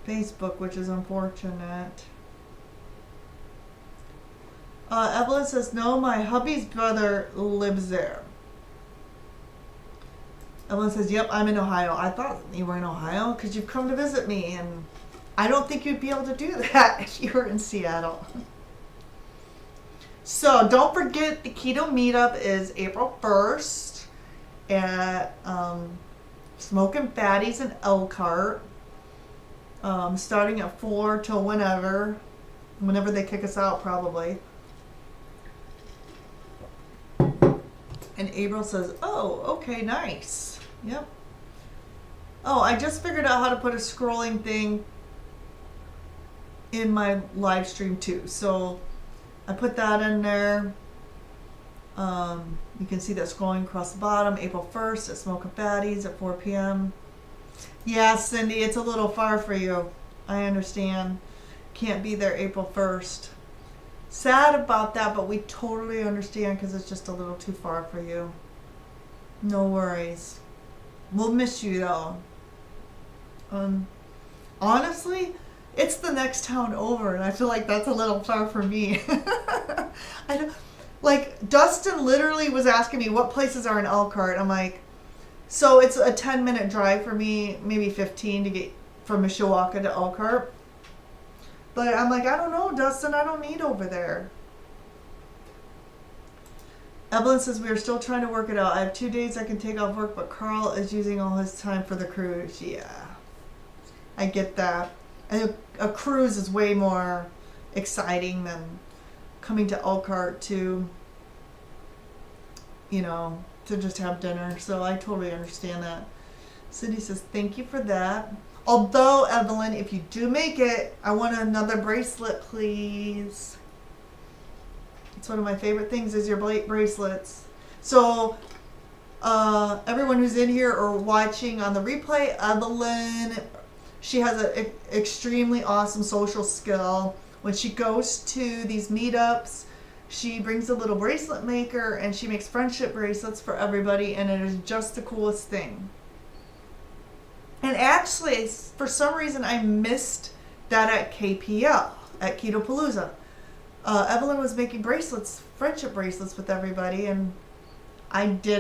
Facebook, which is unfortunate. Evelyn says, no, my hubby's brother lives there. Evelyn says, yep, I'm in Ohio. I thought you were in Ohio because you've come to visit me, and I don't think you'd be able to do that if you were in Seattle. So don't forget, the Keto Meetup is April 1st at Smokin' Fatties in Elkhart, starting at 4 till whenever they kick us out, probably. And April says, oh, okay, nice. Yep. Oh, I just figured out how to put a scrolling thing in my live stream too. So I put that in there. You can see that scrolling across the bottom. April 1st at Smokin' Fatties at 4 p.m. Yeah, Cindy, it's a little far for you. I understand. Can't be there April 1st. Sad about that, but we totally understand because it's just a little too far for you. No worries. We'll miss you though. Honestly, it's the next town over, and I feel like that's a little far for me. I don't, like, Dustin literally was asking me what places are in Elkhart. I'm like, so it's a 10-minute drive for me, maybe 15 to get from Mishawaka to Elkhart. But I'm like, I don't know, Dustin, I don't need over there. Evelyn says, we are still trying to work it out. I have 2 days I can take off work, but Carl is using all his time for the cruise. Yeah, I get that. And a cruise is way more exciting than coming to Elkhart to just have dinner. So I totally understand that. Cindy says, thank you for that. Although, Evelyn, if you do make it, I want another bracelet, please. It's one of my favorite things is your bracelets. So, everyone who's in here or watching on the replay, Evelyn, she has an extremely awesome social skill. When she goes to these meetups, she brings a little bracelet maker and she makes friendship bracelets for everybody, and it is just the coolest thing. And actually, for some reason, I missed that at KPL, at Keto Palooza. Evelyn was making bracelets, friendship bracelets with everybody, and I don't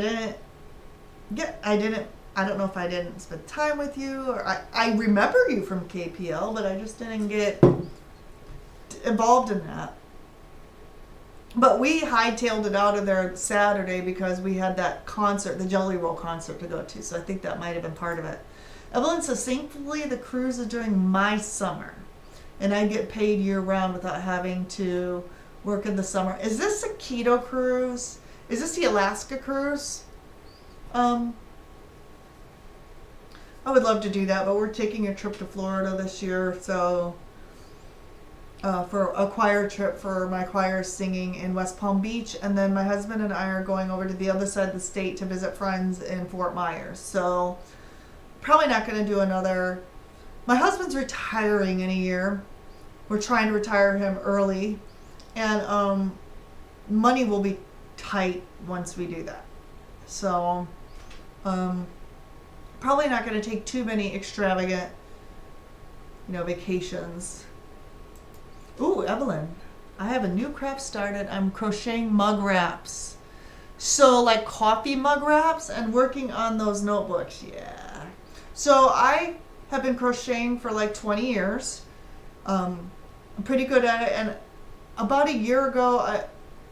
know if I didn't spend time with you, or I remember you from KPL, but I just didn't get involved in that. But we hightailed it out of there Saturday because we had that concert, the Jelly Roll concert to go to, so I think that might have been part of it. Evelyn says, thankfully the cruise is during my summer, and I get paid year-round without having to work in the summer. Is this a keto cruise? Is this the Alaska cruise? I would love to do that, but we're taking a trip to Florida this year, so for a choir trip for my choir singing in West Palm Beach, and then my husband and I are going over to the other side of the state to visit friends in Fort Myers. So probably not going to do another. My husband's retiring in a year. We're trying to retire him early, and money will be tight once we do that. So probably not going to take too many extravagant, vacations. Ooh, Evelyn, I have a new craft started. I'm crocheting mug wraps. So like coffee mug wraps and working on those notebooks. Yeah. So I have been crocheting for like 20 years. I'm pretty good at it. And about a year ago,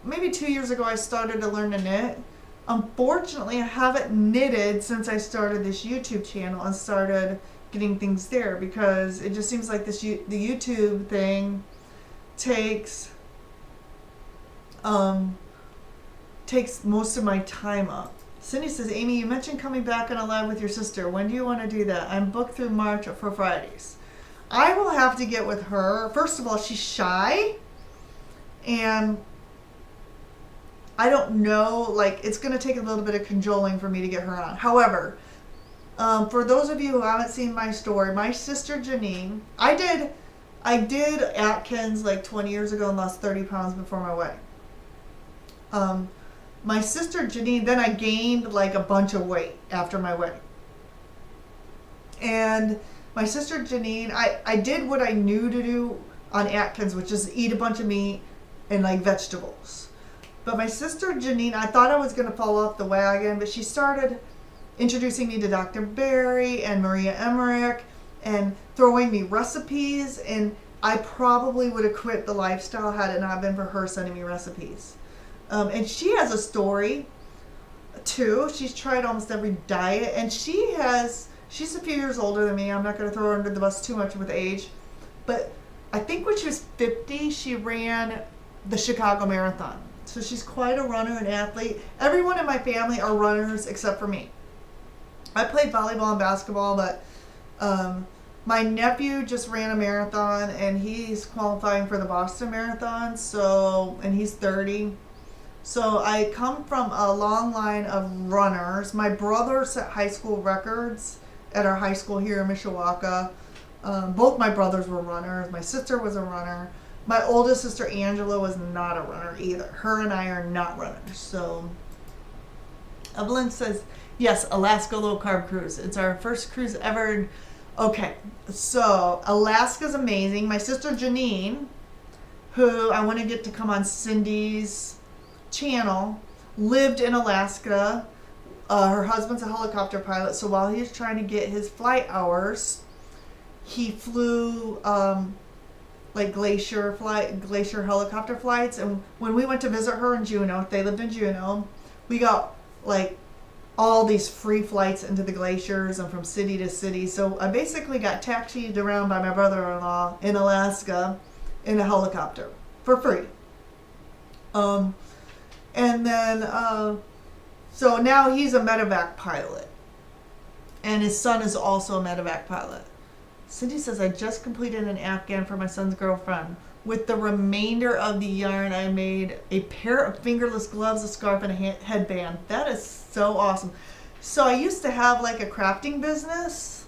maybe 2 years ago, I started to learn to knit. Unfortunately, I haven't knitted since I started this YouTube channel and started getting things there, because it just seems like the YouTube thing takes most of my time up. Cindy says, Amy, you mentioned coming back on a live with your sister. When do you want to do that? I'm booked through March for Fridays. I will have to get with her. First of all, she's shy, and I don't know, it's going to take a little bit of cajoling for me to get her on. However, for those of you who haven't seen my story, my sister Janine, I did Atkins like 20 years ago and lost 30 pounds before my wedding. My sister Janine, then I gained like a bunch of weight after my wedding. And my sister Janine, I did what I knew to do on Atkins, which is eat a bunch of meat and like vegetables. But my sister Janine, I thought I was going to fall off the wagon, but she started introducing me to Dr. Barry and Maria Emmerich and throwing me recipes, and I probably would have quit the lifestyle had it not been for her sending me recipes. And she has a story too. She's tried almost every diet, and she's a few years older than me. I'm not going to throw her under the bus too much with age, but I think when she was 50, she ran the Chicago Marathon. So she's quite a runner and athlete. Everyone in my family are runners except for me. I played volleyball and basketball, but my nephew just ran a marathon, and he's qualifying for the Boston Marathon. And he's 30. So I come from a long line of runners. My brother set high school records at our high school here in Mishawaka. Both my brothers were runners. My sister was a runner. My oldest sister Angela was not a runner either. Her and I are not runners. So Evelyn says, yes, Alaska low carb cruise. It's our first cruise ever. Okay, so Alaska's amazing. My sister Janine, who I want to get to come on Cindy's channel, lived in Alaska. Her husband's a helicopter pilot, so while he was trying to get his flight hours, he flew glacier helicopter flights. And when we went to visit her in Juneau, they lived in Juneau, we got all these free flights into the glaciers and from city to city. So I basically got taxied around by my brother-in-law in Alaska in a helicopter for free. And then so now he's a medevac pilot, and his son is also a medevac pilot. Cindy says, I just completed an Afghan for my son's girlfriend. With the remainder of the yarn, I made a pair of fingerless gloves, a scarf, and a headband. That is so awesome. So I used to have like a crafting business,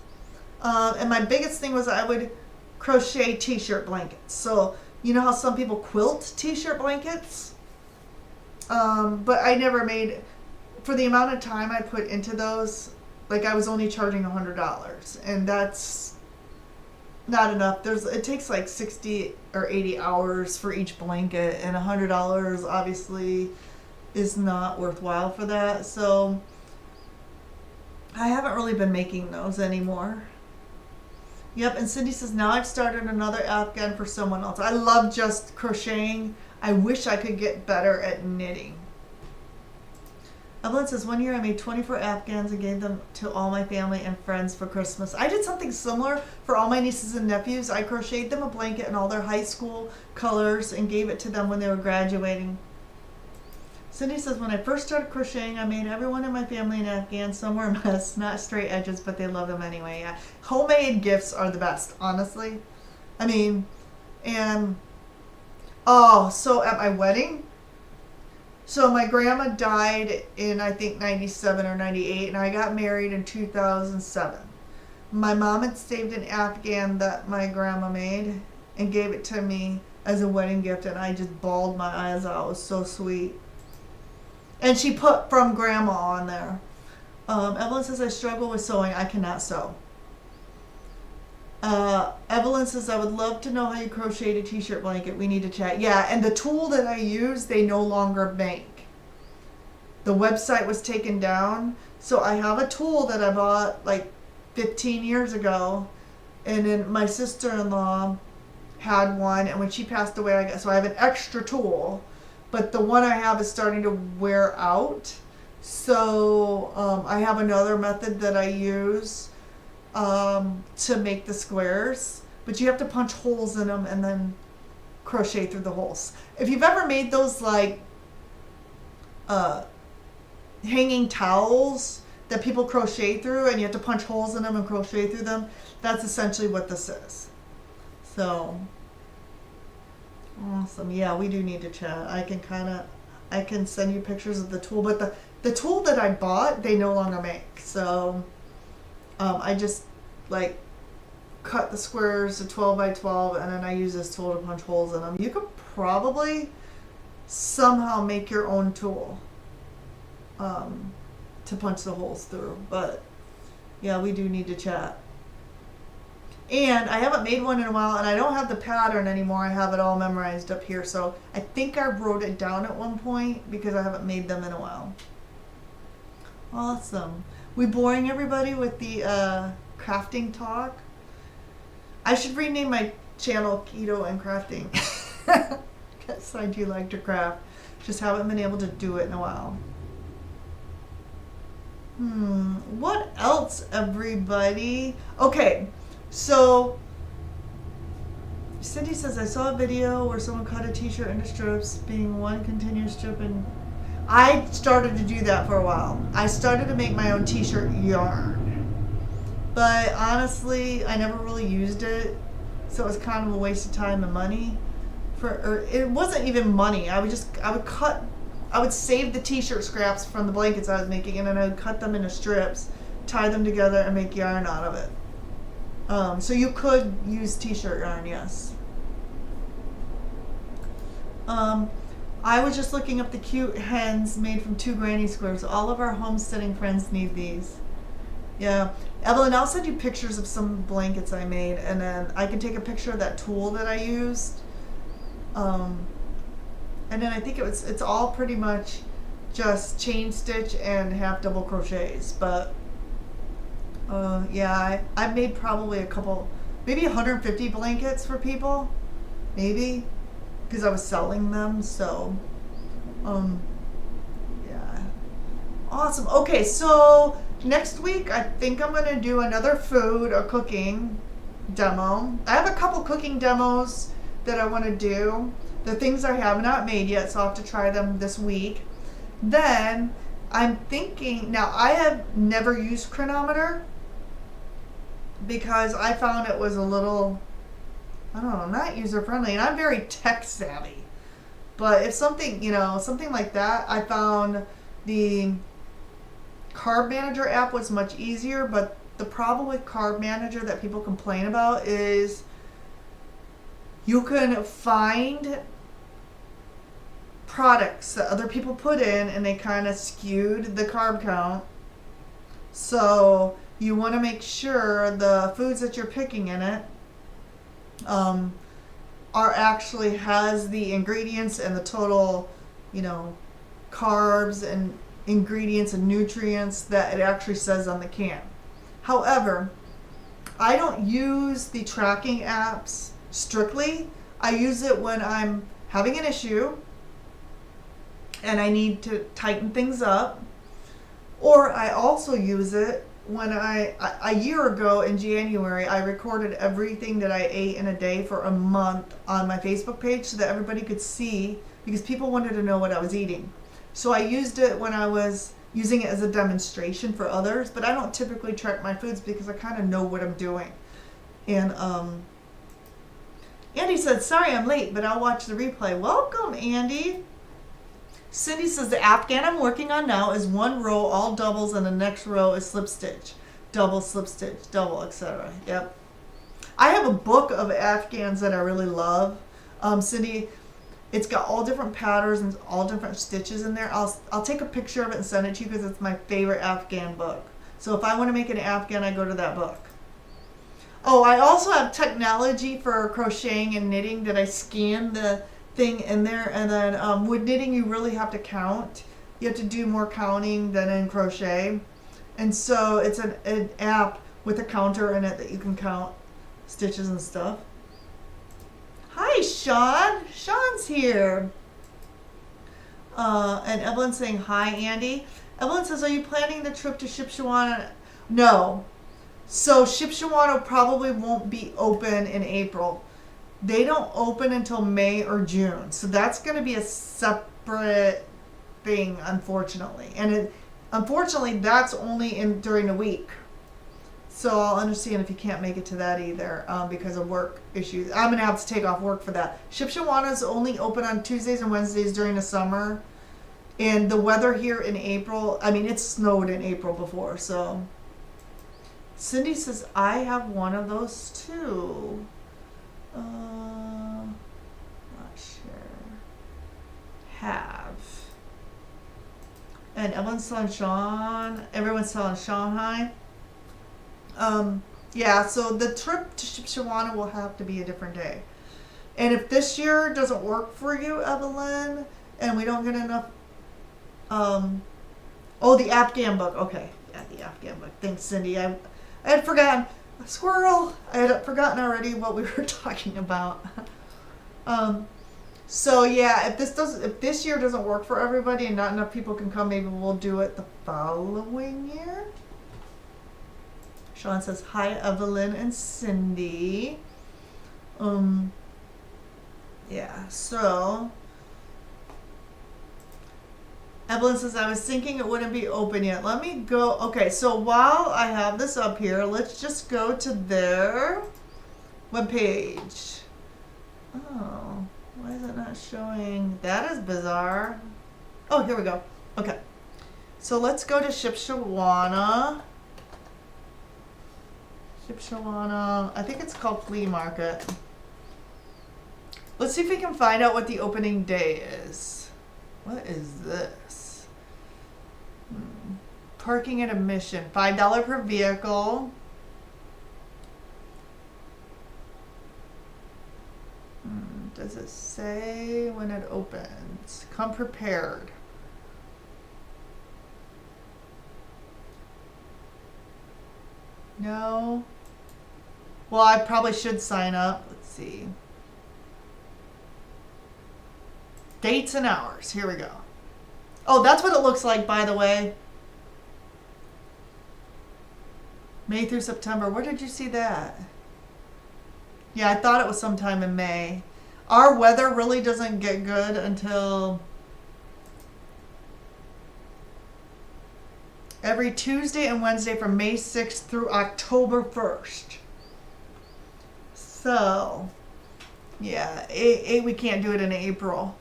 and my biggest thing was I would crochet t-shirt blankets. So you know how some people quilt t-shirt blankets? But I never made, for the amount of time I put into those, I was only charging $100, and that's not enough. It takes like 60 or 80 hours for each blanket, and $100 obviously is not worthwhile for that. So I haven't really been making those anymore. Yep, and Cindy says, now I've started another Afghan for someone else. I love just crocheting. I wish I could get better at knitting. Evelyn says, one year I made 24 Afghans and gave them to all my family and friends for Christmas. I did something similar for all my nieces and nephews. I crocheted them a blanket in all their high school colors and gave it to them when they were graduating. Cindy says, when I first started crocheting, I made everyone in my family an Afghan. Some were a mess, not straight edges, but they love them anyway. Yeah. Homemade gifts are the best, honestly. I mean, and, oh, so at my wedding, so my grandma died in, I think, 97 or 98, and I got married in 2007. My mom had saved an Afghan that my grandma made and gave it to me as a wedding gift, and I just bawled my eyes out. It was so sweet. And she put from grandma on there. Evelyn says, I struggle with sewing. I cannot sew. Evelyn says, I would love to know how you crocheted a t-shirt blanket. We need to chat. Yeah, and the tool that I use, they no longer make. The website was taken down. So I have a tool that I bought like 15 years ago. And then my sister-in-law had one. And when she passed away, so I have an extra tool. But the one I have is starting to wear out. So I have another method that I use to make the squares, but you have to punch holes in them and then crochet through the holes. If you've ever made those like hanging towels that people crochet through and you have to punch holes in them and crochet through them, that's essentially what this is. So awesome. Yeah, we do need to chat. I can send you pictures of the tool, but the tool that I bought, they no longer make. So I just like cut the squares to 12 by 12 and then I use this tool to punch holes in them. You could probably somehow make your own tool to punch the holes through, but yeah, we do need to chat. And I haven't made one in a while, and I don't have the pattern anymore. I have it all memorized up here, so I think I wrote it down at one point because I haven't made them in a while. Awesome. We boring everybody with the crafting talk? I should rename my channel Keto and Crafting. Because I do like to craft. Just haven't been able to do it in a while. What else, everybody? Okay. So, Cindy says, I saw a video where someone cut a t-shirt into strips, being one continuous strip, and I started to do that for a while. I started to make my own t-shirt yarn. But honestly, I never really used it, so it was kind of a waste of time and money. Or it wasn't even money. I would save the t-shirt scraps from the blankets I was making, and then I would cut them into strips, tie them together, and make yarn out of it. So you could use t-shirt yarn, yes. I was just looking up the cute hens made from 2 granny squares. All of our homesteading friends need these. Yeah. Evelyn, I'll send you pictures of some blankets I made, and then I can take a picture of that tool that I used. And then I think it's all pretty much just chain stitch and half double crochets, but yeah, I've made probably a couple, maybe 150 blankets for people, maybe, because I was selling them. So, yeah, awesome. Okay, so next week I think I'm gonna do another food or cooking demo. I have a couple cooking demos that I want to do. The things I have not made yet, so I'll have to try them this week. Then I'm thinking, now I have never used Chronometer because I found it was a little, I don't know, not user friendly, and I'm very tech savvy. But if something, something like that, I found the Carb Manager app was much easier, but the problem with Carb Manager that people complain about is you can find products that other people put in and they kind of skewed the carb count. So you want to make sure the foods that you're picking in it are actually has the ingredients and the total, carbs and ingredients and nutrients that it actually says on the can. However, I don't use the tracking apps strictly. I use it when I'm having an issue and I need to tighten things up. Or I also use it when a year ago in January, I recorded everything that I ate in a day for a month on my Facebook page so that everybody could see, because people wanted to know what I was eating. So I used it when I was using it as a demonstration for others, but I don't typically track my foods because I kind of know what I'm doing. And Andy said, sorry I'm late, but I'll watch the replay. Welcome, Andy. Cindy says, the Afghan I'm working on now is one row, all doubles, and the next row is slip stitch. Double, slip stitch, double, etc. Yep. I have a book of Afghans that I really love. Cindy, it's got all different patterns and all different stitches in there. I'll take a picture of it and send it to you because it's my favorite Afghan book. So if I want to make an Afghan, I go to that book. Oh, I also have technology for crocheting and knitting that I scan the thing in there, and then with knitting you really have to count. You have to do more counting than in crochet, and so it's an app with a counter in it that you can count stitches and stuff. Hi, Sean. Sean's here. And Evelyn's saying hi, Andy. Evelyn says, are you planning the trip to Shipshewana? No. So Shipshewana probably won't be open in April. They don't open until May or June. So that's going to be a separate thing, unfortunately. And unfortunately, that's only during the week. So I'll understand if you can't make it to that either because of work issues. I'm going to have to take off work for that. Shipshewana is only open on Tuesdays and Wednesdays during the summer. And the weather here in April, I mean, it snowed in April before. So Cindy says, I have one of those too. Not sure. Have. And everyone's selling everyone's selling Shanghai. Yeah, so the trip to Shipshewana will have to be a different day. And if this year doesn't work for you, Evelyn, and we don't get enough, the Afghan book. Okay, yeah, the Afghan book. Thanks, Cindy. I had forgotten. Squirrel. I had forgotten already what we were talking about. So yeah, if this year doesn't work for everybody and not enough people can come, maybe we'll do it the following year. Sean says, hi, Evelyn and Cindy. Yeah, so Evelyn says, I was thinking it wouldn't be open yet. Let me go. Okay, so while I have this up here, let's just go to their webpage. Oh, why is it not showing? That is bizarre. Oh, here we go. Okay, so let's go to Shipshewana. I think it's called Flea Market. Let's see if we can find out what the opening day is. What is this? Parking and admission. $5 per vehicle. Does it say when it opens? Come prepared. No. Well, I probably should sign up. Let's see. Dates and hours. Here we go. Oh, that's what it looks like, by the way. May through September. Where did you see that? Yeah, I thought it was sometime in May. Our weather really doesn't get good until every Tuesday and Wednesday from May 6th through October 1st. So, yeah, we can't do it in April.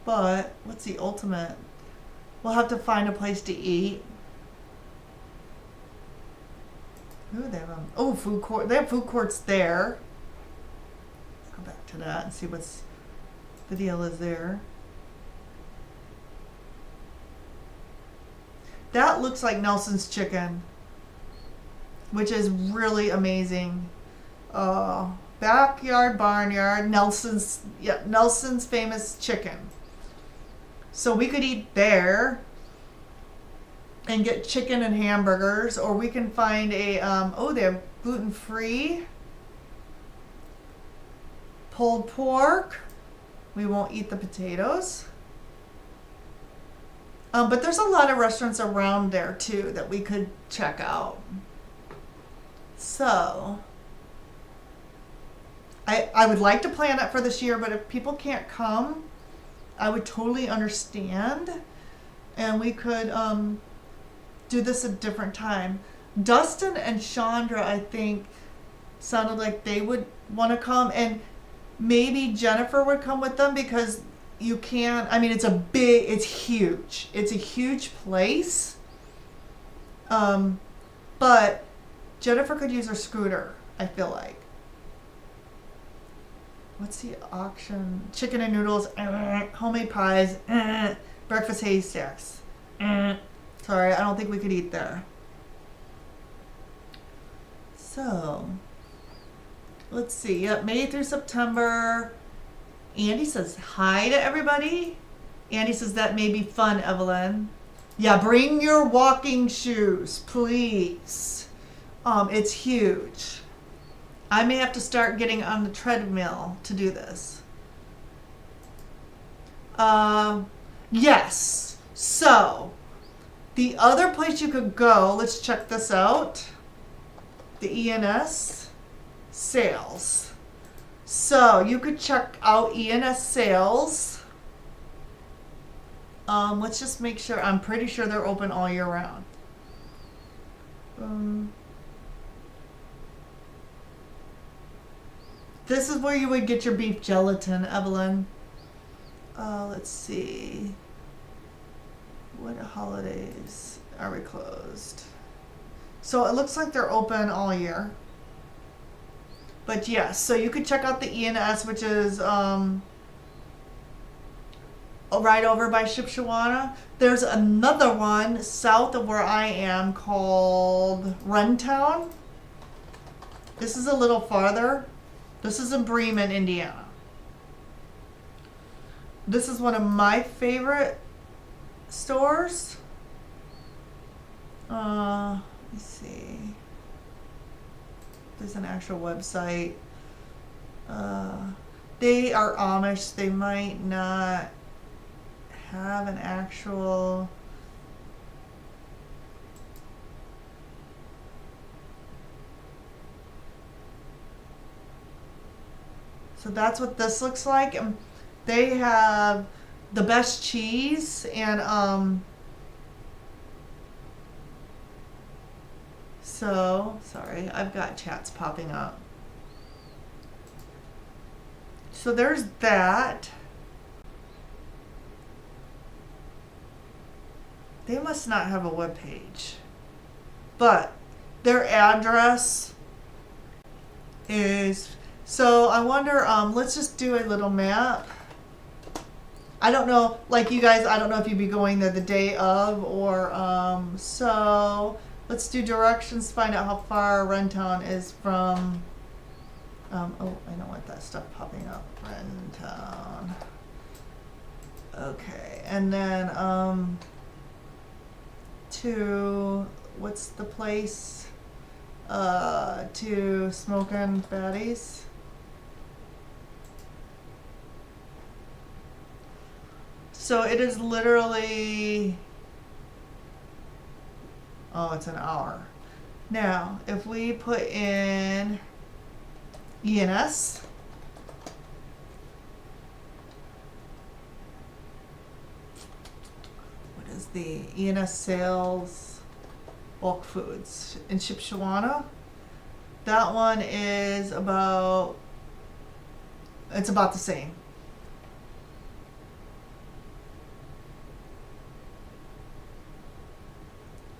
But what's the ultimate? We'll have to find a place to eat. Ooh, they have food court. They have food courts there. Let's go back to that and see what's the deal is there. That looks like Nelson's chicken, which is really amazing. Backyard Barnyard, Nelson's famous chicken. So we could eat there and get chicken and hamburgers, or we can find a they have gluten-free pulled pork. We won't eat the potatoes. But there's a lot of restaurants around there too that we could check out. So I would like to plan it for this year, but if people can't come, I would totally understand. And we could do this a different time. Dustin and Chandra, I think, sounded like they would want to come, and maybe Jennifer would come with them because you can, I mean, it's huge. It's a huge place. But Jennifer could use her scooter, I feel like. What's the auction? Chicken and noodles, homemade pies, breakfast haystacks. Sorry, I don't think we could eat there. So, let's see. Yep, May through September. Andy says hi to everybody. Andy says that may be fun, Evelyn. Yeah, bring your walking shoes, please. It's huge. I may have to start getting on the treadmill to do this. Yes. So, the other place you could go, let's check this out. The ENS sales. So, you could check out ENS sales. Let's just make sure. I'm pretty sure they're open all year round. This is where you would get your beef gelatin, Evelyn. Let's see. What holidays are we closed? So it looks like they're open all year. But yes, so you could check out the ENS, which is right over by Shipshewana. There's another one south of where I am called Runtown. This is a little farther. This is in Bremen, Indiana. This is one of my favorite stores. Let me see. There's an actual website. They are Amish. They might not have an actual... So that's what this looks like. And they have the best cheese and so sorry, I've got chats popping up. So there's that. They must not have a web page. But their address is... So I wonder, let's just do a little map. I don't know, like you guys, I don't know if you'd be going there the day of or, so let's do directions, find out how far Rentown is from, oh, I don't want that stuff popping up. Rentown. Okay, and then, to, what's the place? To Smokin' Fatties. So it is literally, oh, it's an hour. Now, if we put in ENS, what is the ENS sales bulk foods in Shipshewana? That one is about, it's about the same.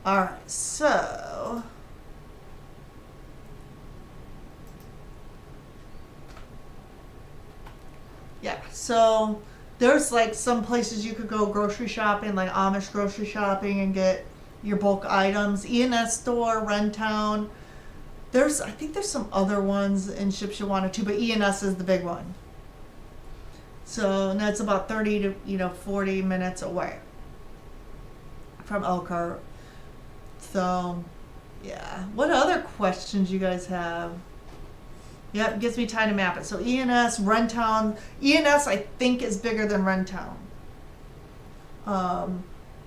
Alright, so yeah, so there's like some places you could go grocery shopping, like Amish grocery shopping, and get your bulk items. ENS store, Rentown. I think there's some other ones in Shipshewana too, but ENS is the big one. So and that's about 30 to 40 minutes away from Elkhart. So, yeah. What other questions you guys have? Yep, gives me time to map it. So ENS, Rentown. ENS, I think, is bigger than Rentown.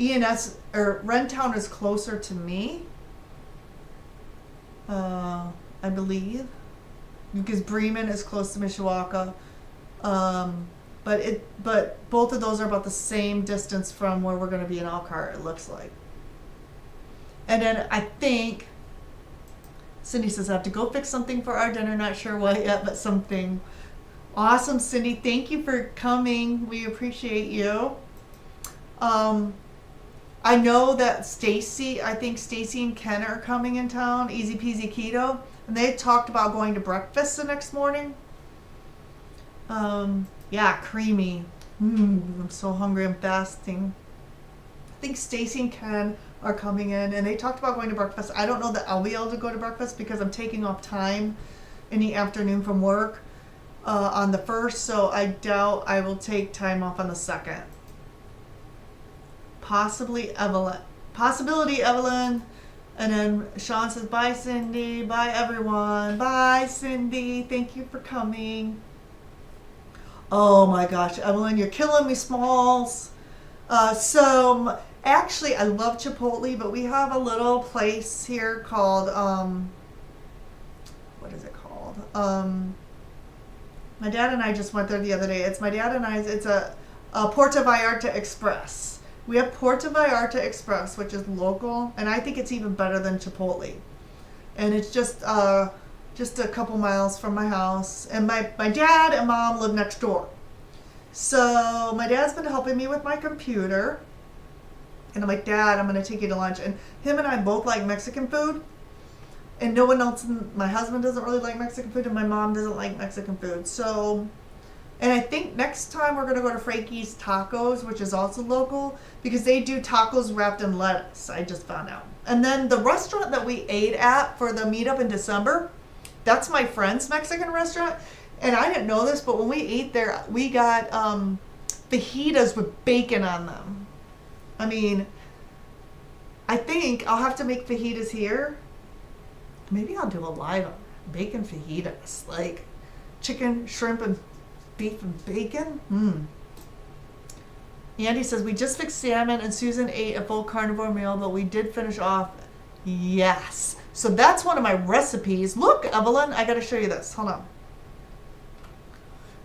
ENS, or Rentown is closer to me. I believe. Because Bremen is close to Mishawaka. But both of those are about the same distance from where we're going to be in Elkhart, it looks like. And then I think Cindy says I have to go fix something for our dinner. Not sure what yet, but something. Awesome, Cindy. Thank you for coming. We appreciate you. I know that I think Stacy and Ken are coming in town, Easy Peasy Keto, and they talked about going to breakfast the next morning. Yeah, creamy. I'm so hungry. I'm fasting. I think Stacy and Ken are coming in, and they talked about going to breakfast. I don't know that I'll be able to go to breakfast because I'm taking off time in the afternoon from work on the 1st, so I doubt I will take time off on the 2nd. Possibility Evelyn. And then Sean says, bye Cindy, bye everyone, bye Cindy, thank you for coming. Oh my gosh, Evelyn, you're killing me, Smalls. So actually I love Chipotle, but we have a little place here called what is it called? My dad and I just went there the other day. It's a Puerto Vallarta Express. We have Puerto Vallarta Express, which is local, and I think it's even better than Chipotle. And it's just a couple miles from my house. And my dad and mom live next door. So my dad's been helping me with my computer. And I'm like, Dad, I'm going to take you to lunch. And him and I both like Mexican food. And no one else, my husband doesn't really like Mexican food, and my mom doesn't like Mexican food. So, and I think next time we're going to go to Frankie's Tacos, which is also local, because they do tacos wrapped in lettuce, I just found out. And then the restaurant that we ate at for the meetup in December, that's my friend's Mexican restaurant. And I didn't know this, but when we ate there, we got fajitas with bacon on them. I mean, I think I'll have to make fajitas here. Maybe I'll do a live on bacon fajitas, like chicken, shrimp, and beef and bacon. Andy says, we just fixed salmon and Susan ate a full carnivore meal, but we did finish off. Yes. So that's one of my recipes. Look, Evelyn, I got to show you this. Hold on.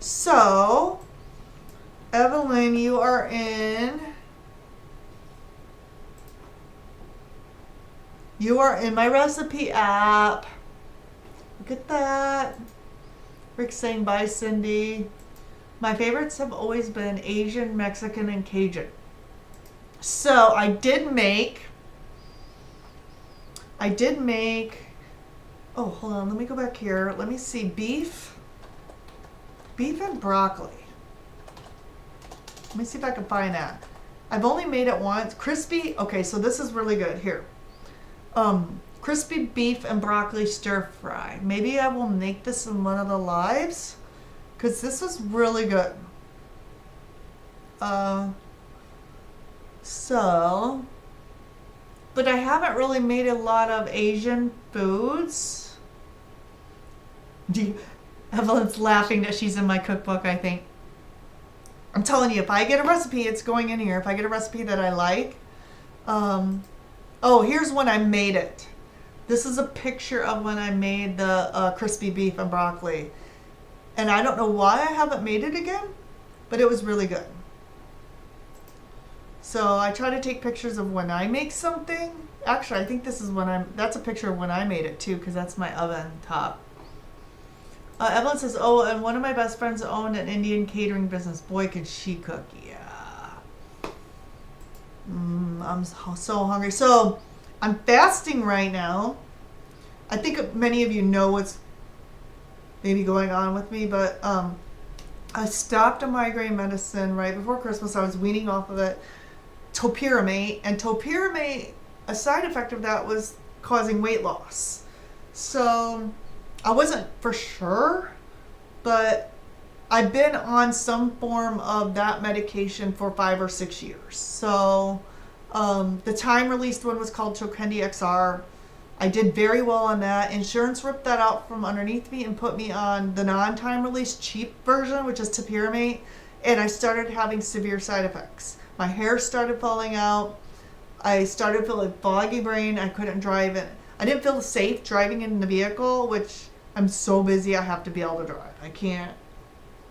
So, Evelyn, you are in my recipe app. Look at that. Rick's saying bye, Cindy. My favorites have always been Asian, Mexican, and Cajun. So I did make, oh, hold on, let me go back here. Let me see, beef and broccoli. Let me see if I can find that. I've only made it once. Crispy, okay, so this is really good. Here. Crispy beef and broccoli stir fry. Maybe I will make this in one of the lives, because this is really good. But I haven't really made a lot of Asian foods. Evelyn's laughing that she's in my cookbook, I think. I'm telling you, if I get a recipe, it's going in here. If I get a recipe that I like. Oh, here's when I made it. This is a picture of when I made the crispy beef and broccoli. And I don't know why I haven't made it again, but it was really good. So I try to take pictures of when I make something. Actually, I think this is that's a picture of when I made it too, because that's my oven top. Evelyn says, oh, and one of my best friends owned an Indian catering business. Boy, could she cook. Yeah. I'm so hungry. So I'm fasting right now. I think many of you know what's maybe going on with me, but I stopped a migraine medicine right before Christmas. I was weaning off of it, topiramate, and topiramate, a side effect of that was causing weight loss. So I wasn't for sure, but I've been on some form of that medication for 5 or 6 years. So the time-released one was called Trokendi XR. I did very well on that. Insurance ripped that out from underneath me and put me on the non-time release cheap version, which is topiramate, and I started having severe side effects. My hair started falling out. I started feeling foggy brain. I couldn't drive it. I didn't feel safe driving in the vehicle, which I'm so busy I have to be able to drive. I can't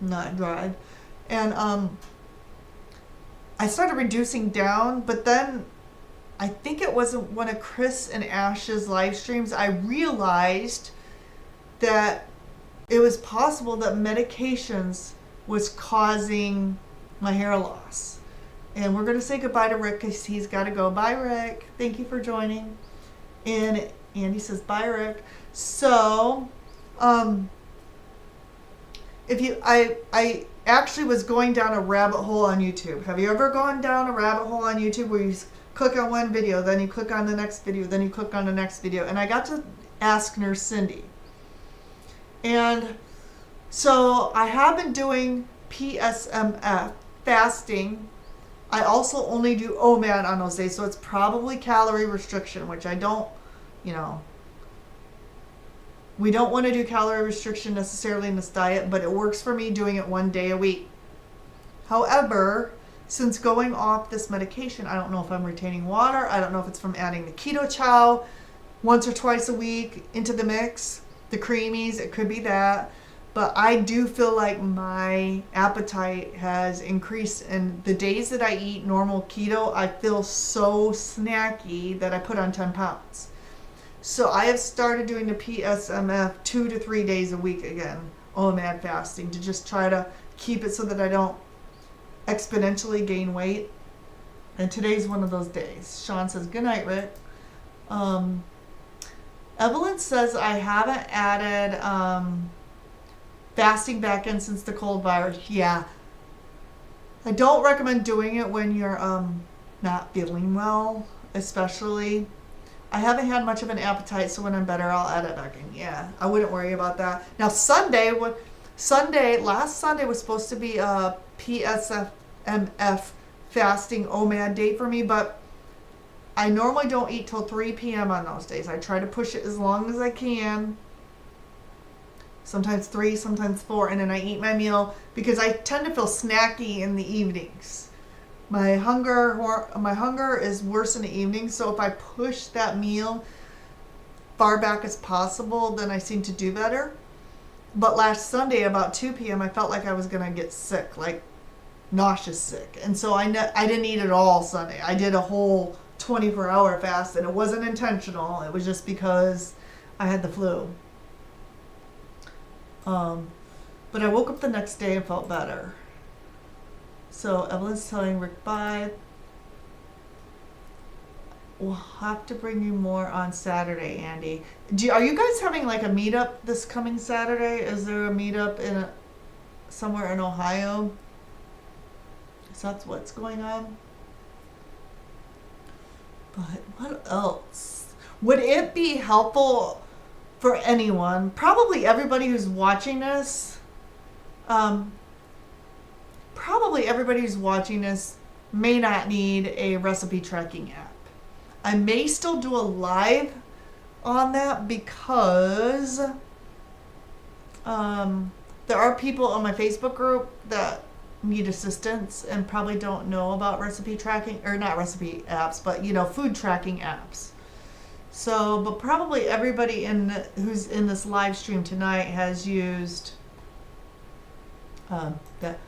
not drive. And I started reducing down, but then I think it wasn't one of Chris and Ash's live streams, I realized that it was possible that medications was causing my hair loss. And we're going to say goodbye to Rick because he's got to go. Bye, Rick. Thank you for joining. And Andy says, bye, Rick. So, I actually was going down a rabbit hole on YouTube. Have you ever gone down a rabbit hole on YouTube where you click on one video, then you click on the next video, then you click on the next video? And I got to ask Nurse Cindy. And so I have been doing PSMF, fasting. I also only do OMAD on those days, so it's probably calorie restriction, which I don't, we don't want to do calorie restriction necessarily in this diet, but it works for me doing it 1 day a week. However, since going off this medication, I don't know if I'm retaining water. I don't know if it's from adding the keto chow once or twice a week into the mix, the creamies, it could be that. But I do feel like my appetite has increased, and the days that I eat normal keto, I feel so snacky that I put on 10 pounds. So I have started doing the PSMF 2 to 3 days a week again, OMAD fasting, to just try to keep it so that I don't exponentially gain weight. And today's one of those days. Sean says, good night, Rick. Evelyn says, I haven't added fasting back in since the cold virus. Yeah. I don't recommend doing it when you're not feeling well, especially. I haven't had much of an appetite, so when I'm better, I'll add it back in. Yeah, I wouldn't worry about that. Now, last Sunday was supposed to be a PSMF fasting OMAD day for me, but I normally don't eat till 3 p.m. on those days. I try to push it as long as I can. Sometimes 3, sometimes 4, and then I eat my meal because I tend to feel snacky in the evenings. My hunger is worse in the evening, so if I push that meal far back as possible, then I seem to do better. But last Sunday, about 2 p.m., I felt like I was going to get sick, like nauseous sick. And so I didn't eat at all Sunday. I did a whole 24-hour fast, and it wasn't intentional. It was just because I had the flu. But I woke up the next day and felt better. So Evelyn's telling Rick bye. We'll have to bring you more on Saturday, Andy. Are you guys having like a meetup this coming Saturday? Is there a meetup somewhere in Ohio? So that's what's going on. But what else? Would it be helpful for anyone? Probably everybody who's watching this. Probably everybody who's watching this may not need a recipe tracking app. I may still do a live on that because there are people on my Facebook group that need assistance and probably don't know about recipe tracking, or not recipe apps, but food tracking apps. So, but probably everybody who's in this live stream tonight has used that.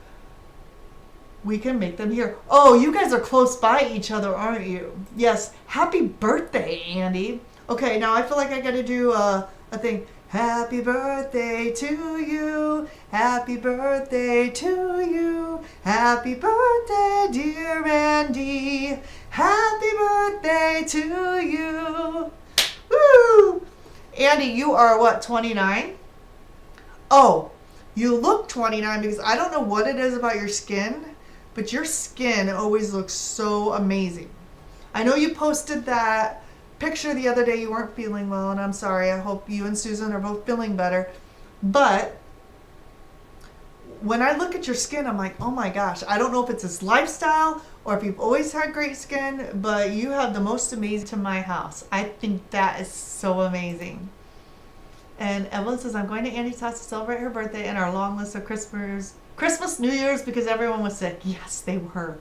We can make them here. Oh, you guys are close by each other, aren't you? Yes. Happy birthday, Andy. Okay, now I feel like I got to do a thing. Happy birthday to you. Happy birthday to you. Happy birthday, dear Andy. Happy birthday to you. Woo! Andy, you are what, 29? Oh, you look 29 because I don't know what it is about your skin, but your skin always looks so amazing. I know you posted that picture the other day. You weren't feeling well, and I'm sorry. I hope you and Susan are both feeling better. But when I look at your skin, I'm like, oh my gosh, I don't know if it's this lifestyle or if you've always had great skin, but you have the most amazing to my house. I think that is so amazing. And Evelyn says, I'm going to Andy's house to celebrate her birthday and our long list of Christmas, New Year's, because everyone was sick. Yes, they were.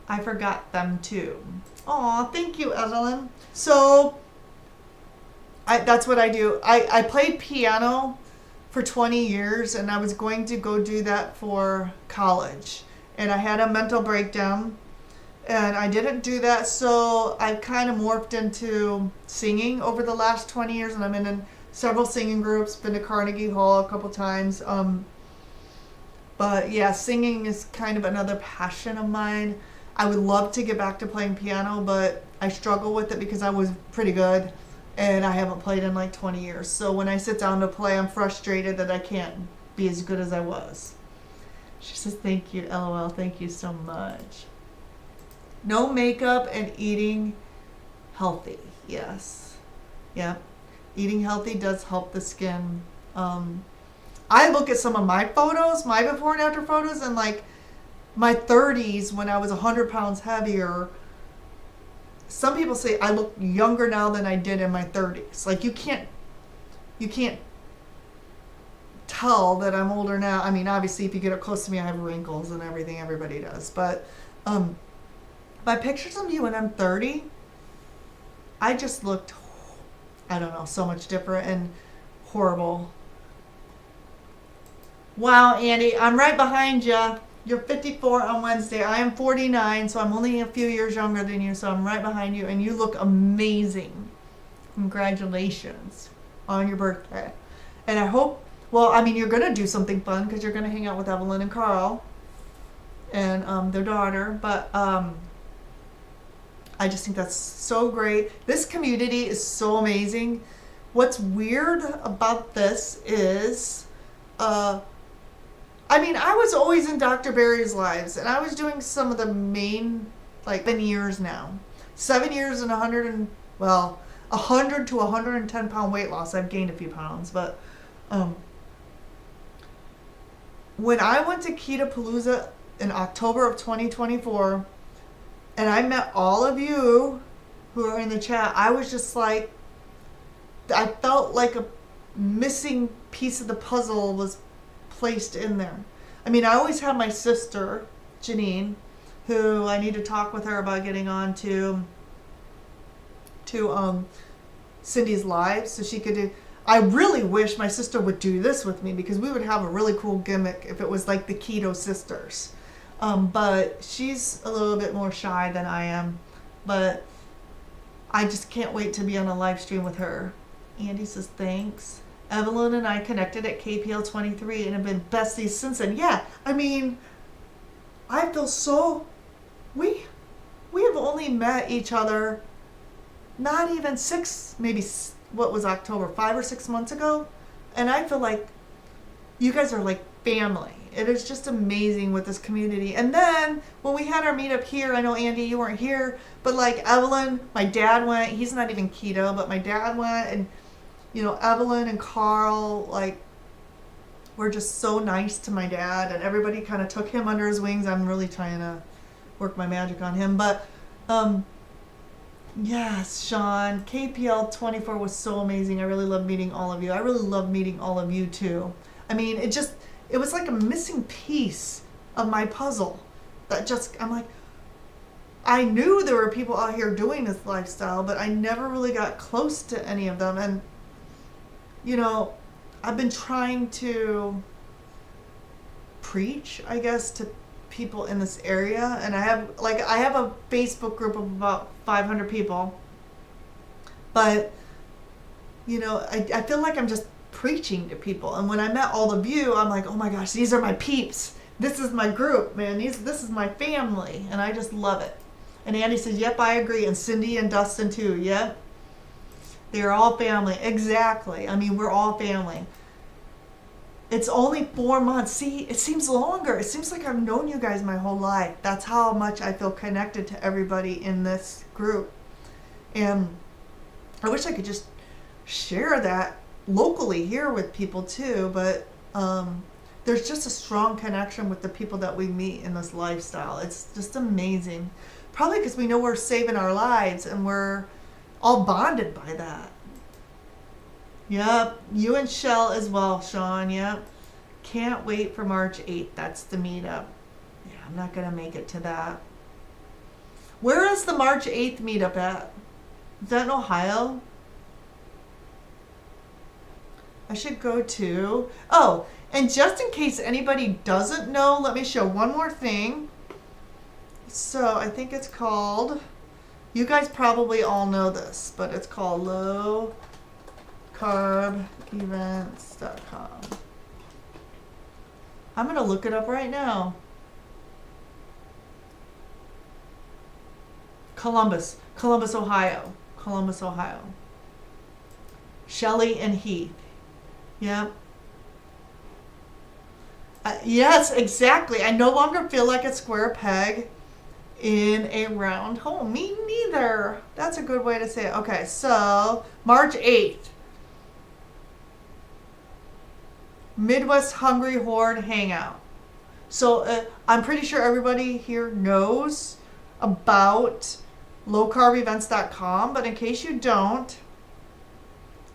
I forgot them too. Aw, thank you, Evelyn. So, that's what I do. I played piano for 20 years, and I was going to go do that for college. And I had a mental breakdown, and I didn't do that, so I've kind of morphed into singing over the last 20 years, and I'm in several singing groups, been to Carnegie Hall a couple times. But yeah, singing is kind of another passion of mine. I would love to get back to playing piano, but I struggle with it because I was pretty good, and I haven't played in like 20 years. So when I sit down to play, I'm frustrated that I can't be as good as I was. She says, thank you, LOL, thank you so much. No makeup and eating healthy. Yes. Yep. Eating healthy does help the skin. I look at some of my photos, my before and after photos, and like my 30s when I was 100 pounds heavier. Some people say I look younger now than I did in my 30s. Like you can't tell that I'm older now. I mean, obviously if you get up close to me, I have wrinkles and everything, everybody does. But my pictures of me when I'm 30, I just looked, I don't know, so much different and horrible. Wow, Andy, I'm right behind you. You're 54 on Wednesday. I am 49, so I'm only a few years younger than you, so I'm right behind you, and you look amazing. Congratulations on your birthday. And I hope, well, I mean, you're going to do something fun because you're going to hang out with Evelyn and Carl and their daughter, but I just think that's so great. This community is so amazing. What's weird about this is, I mean, I was always in Dr. Barry's lives, and I was doing some of the main, like, 7 years now. 7 years and 100 to 110 pound weight loss. I've gained a few pounds, but when I went to Keto in October of 2024, and I met all of you who are in the chat, I was just like, I felt like a missing piece of the puzzle was placed in there. I mean, I always have my sister, Janine, who I need to talk with her about getting on to Cindy's live so she could do. I really wish my sister would do this with me because we would have a really cool gimmick if it was like the Keto Sisters. But she's a little bit more shy than I am. But I just can't wait to be on a live stream with her. Andy says, thanks. Evelyn and I connected at KPL 23 and have been besties since then. Yeah, I mean, I feel so... We have only met each other not even 6, maybe, what was October, 5 or 6 months ago? And I feel like you guys are like family. It is just amazing with this community. And then when we had our meetup here, I know Andy, you weren't here, but like Evelyn, my dad went. He's not even keto, but my dad went, and you know, Evelyn and Carl, like, were just so nice to my dad, and everybody kind of took him under his wings. I'm really trying to work my magic on him, but yes, Sean, KPL 24 was so amazing. I really love meeting all of you. I really love meeting all of you too. I mean, it was like a missing piece of my puzzle that just, I'm like, I knew there were people out here doing this lifestyle, but I never really got close to any of them. And you know, I've been trying to preach, I guess, to people in this area, and I have a Facebook group of about 500 people, but you know, I feel like I'm just preaching to people. And when I met all of you, I'm like, oh my gosh, these are my peeps. This is my group, man. This is my family, and I just love it. And Andy says, yep, I agree. And Cindy and Dustin too. Yep. They're all family. Exactly. I mean, we're all family. It's only 4 months. See, it seems longer. It seems like I've known you guys my whole life. That's how much I feel connected to everybody in this group. And I wish I could just share that locally here with people too. But there's just a strong connection with the people that we meet in this lifestyle. It's just amazing. Probably because we know we're saving our lives and we're all bonded by that. Yep, you and Shell as well, Sean. Yep. Can't wait for March 8th. That's the meetup. Yeah, I'm not going to make it to that. Where is the March 8th meetup at? Is that in Ohio? I should go to. Oh, and just in case anybody doesn't know, let me show one more thing. So I think it's called, you guys probably all know this, but it's called lowcarbevents.com. I'm going to look it up right now. Columbus, Ohio. Columbus, Ohio. Shelley and Heath. Yep. Yes, exactly. I no longer feel like a square peg in a round hole. Me neither. That's a good way to say it. Okay, so March 8th. Midwest Hungry Horde Hangout. So I'm pretty sure everybody here knows about lowcarbevents.com, but in case you don't,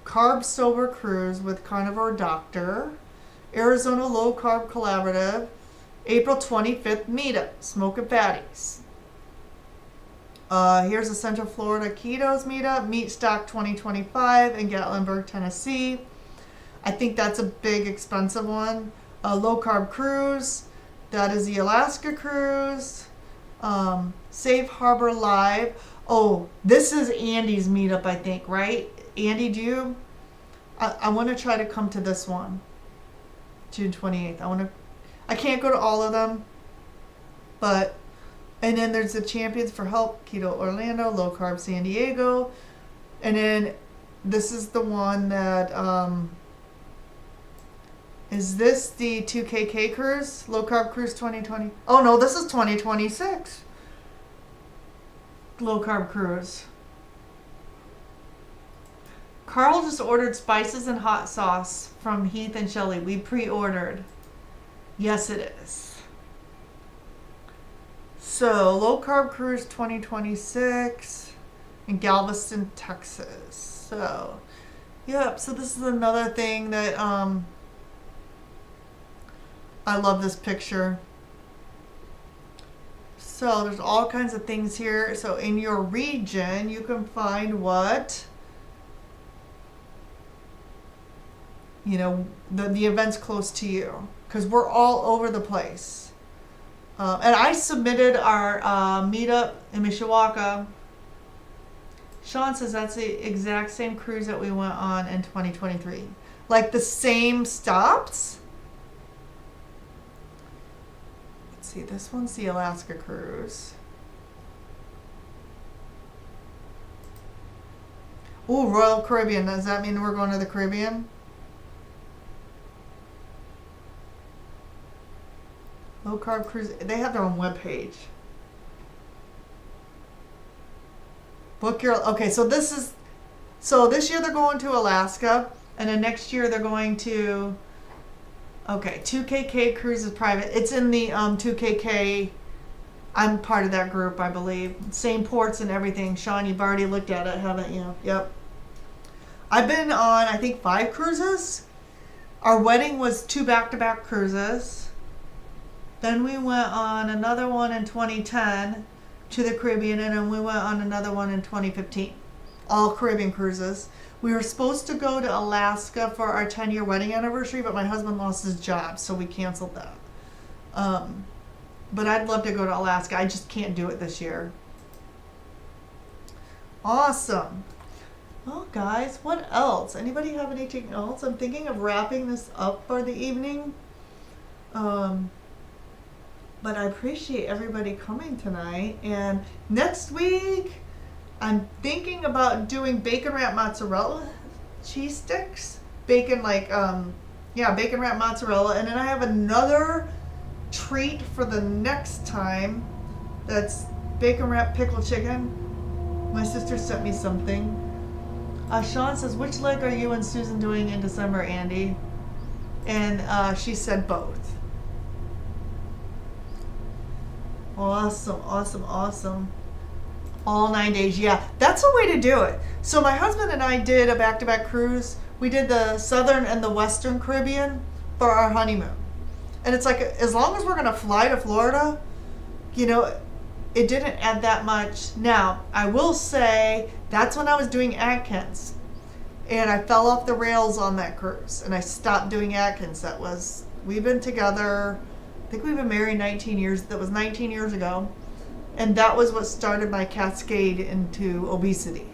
Carb Sober Cruise with Carnivore Doctor, Arizona Low Carb Collaborative, April 25th meetup, Smoking Fatties. Here's the Central Florida Ketos meetup, Meat Stock 2025 in Gatlinburg, Tennessee. I think that's a big, expensive one. Low Carb Cruise, that is the Alaska Cruise. Safe Harbor Live. Oh, this is Andy's meetup, I think, right? Andy, do you? I want to try to come to this one, June 28th. I can't go to all of them, but, and then there's the Champions for Help, Keto Orlando, Low Carb San Diego, and then this is the one that, is this the 2KK cruise? Low Carb Cruise 2020? Oh no, this is 2026. Low Carb Cruise. Carl just ordered spices and hot sauce from Heath and Shelley. We pre-ordered. Yes, it is. So, Low Carb Cruise 2026 in Galveston, Texas. So, yep. So this is another thing that I love this picture. So there's all kinds of things here. So in your region, you can find what, you know, the events close to you, because we're all over the place. And I submitted our meetup in Mishawaka. Sean says that's the exact same cruise that we went on in 2023. Like the same stops. Let's see, this one's the Alaska cruise. Ooh, Royal Caribbean. Does that mean we're going to the Caribbean? Low Carb Cruise. They have their own webpage. Book your. Okay, so this year they're going to Alaska, and then next year they're going to. Okay, 2KK Cruise is private. It's in the 2KK. I'm part of that group, I believe. Same ports and everything. Sean, you've already looked at it, haven't you? Yep. I've been on, I think, 5 cruises. Our wedding was 2 back-to-back cruises. Then we went on another one in 2010 to the Caribbean, and then we went on another one in 2015. All Caribbean cruises. We were supposed to go to Alaska for our 10-year wedding anniversary, but my husband lost his job, so we canceled that. But I'd love to go to Alaska. I just can't do it this year. Awesome. Well, guys, what else? Anybody have anything else? I'm thinking of wrapping this up for the evening. But I appreciate everybody coming tonight. And next week, I'm thinking about doing bacon wrapped mozzarella cheese sticks. Bacon bacon wrapped mozzarella. And then I have another treat for the next time. That's bacon wrapped pickled chicken. My sister sent me something. Sean says, which leg are you and Susan doing in December, Andy? And she said both. Awesome, awesome, awesome. All 9 days, yeah. That's a way to do it. So my husband and I did a back-to-back cruise. We did the Southern and the Western Caribbean for our honeymoon. And it's like, as long as we're going to fly to Florida, you know, it didn't add that much. Now, I will say, that's when I was doing Atkins. And I fell off the rails on that cruise. And I stopped doing Atkins. We've been together, I think we've been married 19 years. That was 19 years ago. And that was what started my cascade into obesity.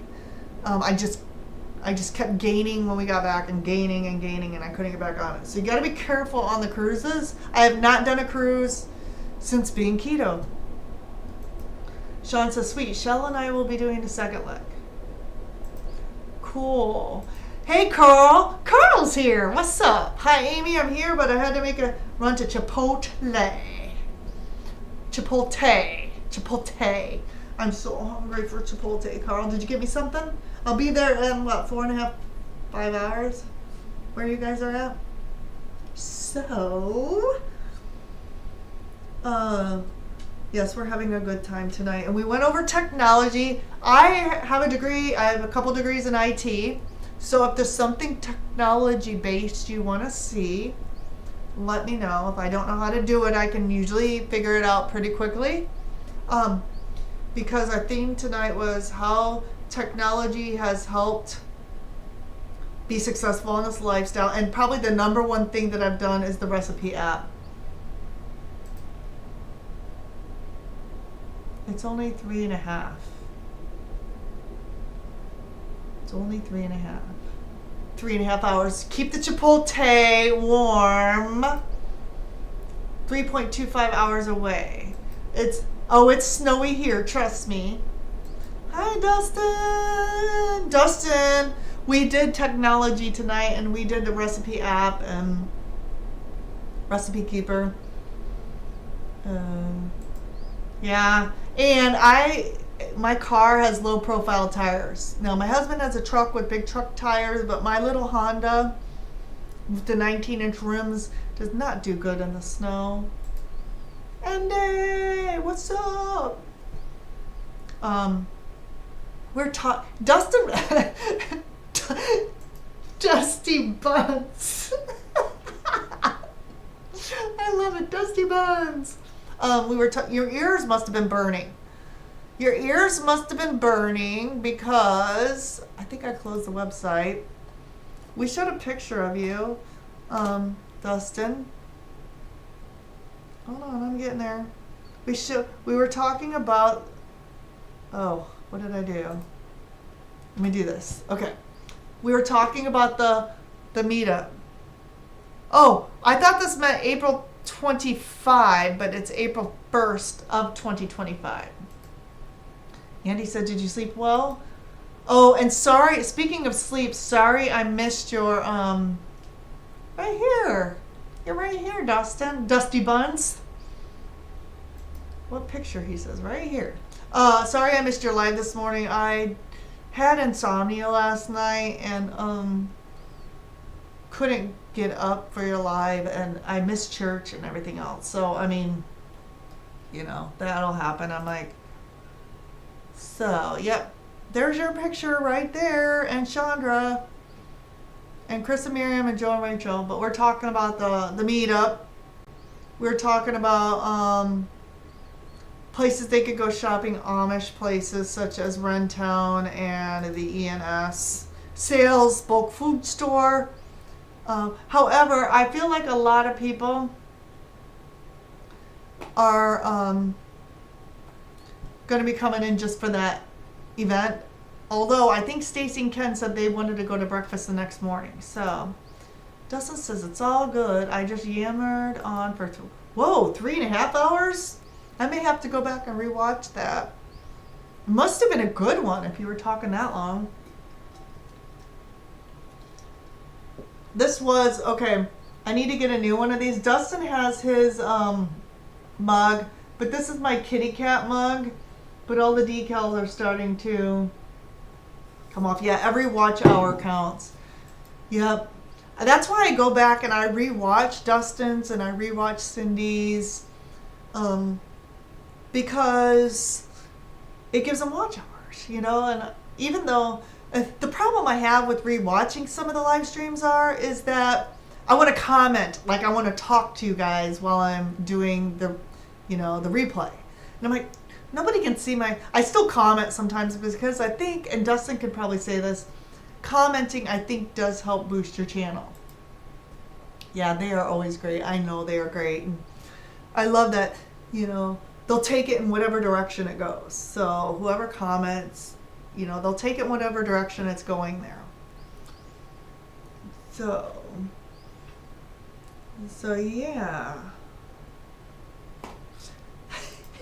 I just kept gaining when we got back and gaining, and I couldn't get back on it. So you got to be careful on the cruises. I have not done a cruise since being keto. Sean says, sweet, Shell and I will be doing the second leg. Cool. Hey, Carl. Carl's here. What's up? Hi, Amy. I'm here, but I had to make a run to Chipotle. I'm so hungry for Chipotle. Carl, did you get me something? I'll be there in, 4.5, 5 hours? Where you guys are at? So, yes, we're having a good time tonight. And we went over technology. I have a couple degrees in IT. So if there's something technology-based you want to see, let me know. If I don't know how to do it, I can usually figure it out pretty quickly. Because our theme tonight was how technology has helped be successful in this lifestyle. And probably the number one thing that I've done is the recipe app. It's only 3.5. It's only 3.5. 3.5 hours. Keep the Chipotle warm. 3.25 hours away. It's snowy here, trust me. Hi, Dustin. Dustin, we did technology tonight, and we did the recipe app and recipe keeper. Yeah, and my car has low profile tires. Now, my husband has a truck with big truck tires, but my little Honda with the 19-inch rims does not do good in the snow. Andy, what's up? Dustin, Dusty Buns. I love it, Dusty Buns. Your ears must have been burning. Your ears must have been burning because I think I closed the website. We showed a picture of you, Dustin. Hold on, I'm getting there. We were talking about, what did I do? Let me do this. Okay. We were talking about the meetup. Oh, I thought this meant April 25, but it's April 1st of 2025. Andy said, did you sleep well? Oh, and sorry, speaking of sleep, sorry I missed your, right here. You're right here, Dustin. Dusty Buns. What picture, he says, right here. Sorry I missed your live this morning. I had insomnia last night and couldn't get up for your live, and I missed church and everything else. So, I mean, that'll happen. I'm like, so, yep. There's your picture right there, and Chandra, and Chris and Miriam, and Joe and Rachel. But we're talking about the meetup. We're talking about places they could go shopping, Amish places such as Rentown and the ENS. Sales, bulk food store. However, I feel like a lot of people are going to be coming in just for that event. Although I think Stacy and Ken said they wanted to go to breakfast the next morning. So Dustin says it's all good. I just yammered on for 3.5 hours. I may have to go back and rewatch that. Must have been a good one if you were talking that long. This was okay. I need to get a new one of these. Dustin has his mug, but this is my kitty cat mug. But all the decals are starting to come off. Yeah, every watch hour counts. Yep. That's why I go back and I rewatch Dustin's and I rewatch Cindy's, because it gives them watch hours, and even though the problem I have with rewatching some of the live streams is that I want to comment, like I want to talk to you guys while I'm doing the replay. And I'm like, nobody can see I still comment sometimes because I think, and Dustin could probably say this, commenting I think does help boost your channel. Yeah, they are always great. I know they are great. And I love that, they'll take it in whatever direction it goes. So whoever comments, they'll take it in whatever direction it's going there. So yeah.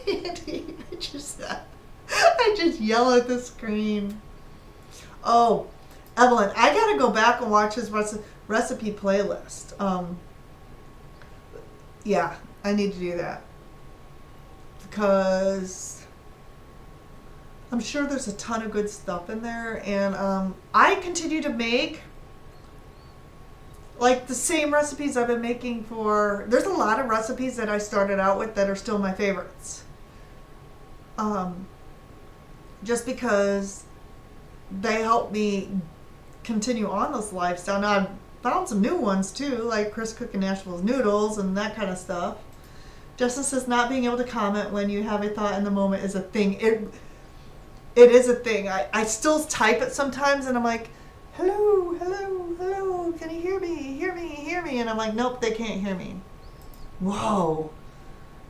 Andy, I just yell at the screen. Oh, Evelyn, I gotta go back and watch his recipe playlist. Yeah, I need to do that because I'm sure there's a ton of good stuff in there, and I continue to make like the same recipes I've been making there's a lot of recipes that I started out with that are still my favorites. Just because they help me continue on this lifestyle. Now I've found some new ones too, like Chris cooking Nashville's noodles and that kind of stuff. Justin says not being able to comment when you have a thought in the moment is a thing. It is a thing. I still type it sometimes and I'm like, hello, hello, hello, can you hear me? Hear me, hear me. And I'm like, nope, they can't hear me. Whoa.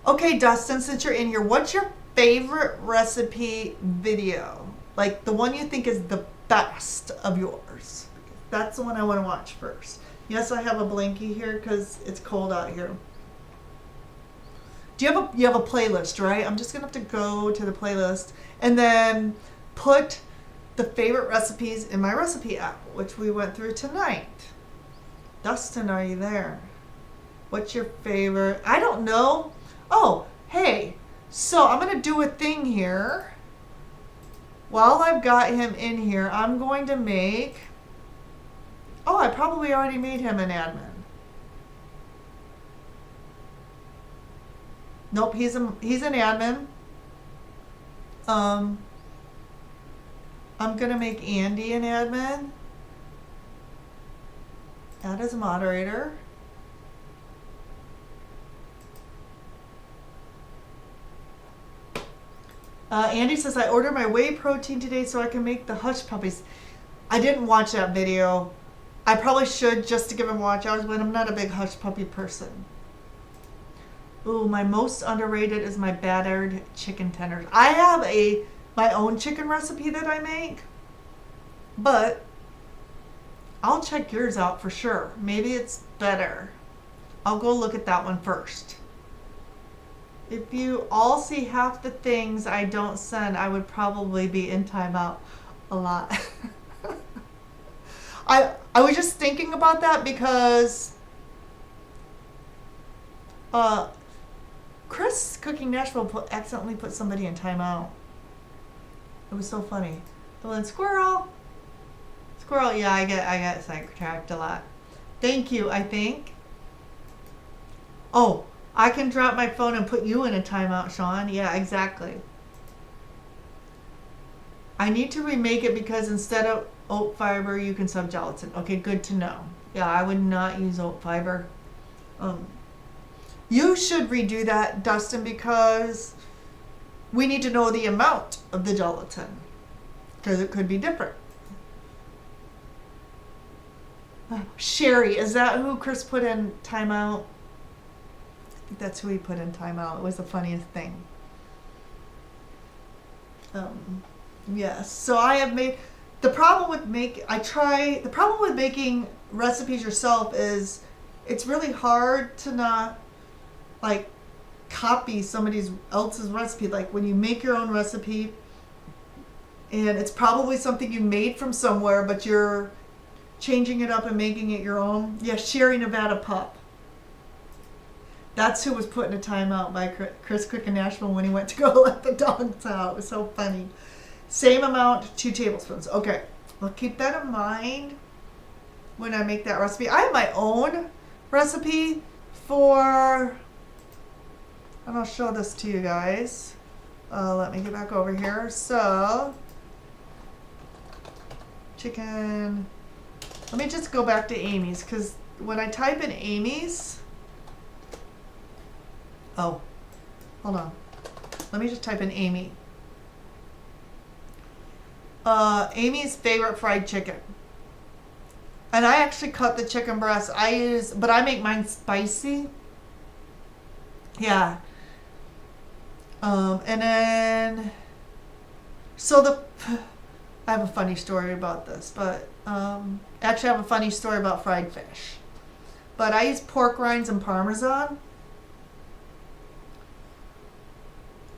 Okay, Dustin, since you're in here, what's your favorite recipe video? Like the one you think is the best of yours. That's the one I want to watch first. Yes, I have a blankie here because it's cold out here. You have a playlist, right? I'm just gonna have to go to the playlist and then put the favorite recipes in my recipe app, which we went through tonight. Dustin, are you there? What's your favorite? I don't know. Oh, hey. So I'm gonna do a thing here. While I've got him in here, I'm going to make... Oh, I probably already made him an admin. Nope, he's an admin. I'm going to make Andy an admin. Add as a moderator. Andy says, I ordered my whey protein today so I can make the hush puppies. I didn't watch that video. I probably should just to give him watch hours, but I'm not a big hush puppy person. Ooh, my most underrated is my battered chicken tenders. I have my own chicken recipe that I make, but I'll check yours out for sure. Maybe it's better. I'll go look at that one first. If you all see half the things I don't send, I would probably be in timeout a lot. I was just thinking about that because Chris Cooking Nashville accidentally put somebody in timeout. It was so funny. But then squirrel, yeah, I get sidetracked a lot. Thank you, I think. Oh, I can drop my phone and put you in a timeout, Sean. Yeah, exactly. I need to remake it because instead of oat fiber, you can sub gelatin. Okay, good to know. Yeah, I would not use oat fiber. You should redo that, Dustin, because we need to know the amount of the gelatin because it could be different. Sherry, is that who Chris put in timeout? I think that's who he put in timeout. It was the funniest thing. Yes. So I have made the problem with making recipes yourself is it's really hard to not like copy somebody else's recipe. Like when you make your own recipe and it's probably something you made from somewhere, but you're changing it up and making it your own. Yeah, Sherry Nevada Pup. That's who was put in a timeout by Chris Cook in Nashville when he went to go let the dogs out. It was so funny. Same amount, 2 tablespoons. Okay, well keep that in mind. when I make that recipe. I have my own recipe for, and I'll show this to you guys. Let me get back over here. So, chicken. Let me just go back to Amy's, because when I type in Amy's, oh, hold on. Let me just type in Amy. Amy's favorite fried chicken. And I actually cut the chicken breast. But I make mine spicy. Yeah. And then, I have a funny story about this, but actually I have a funny story about fried fish. But I use pork rinds and Parmesan.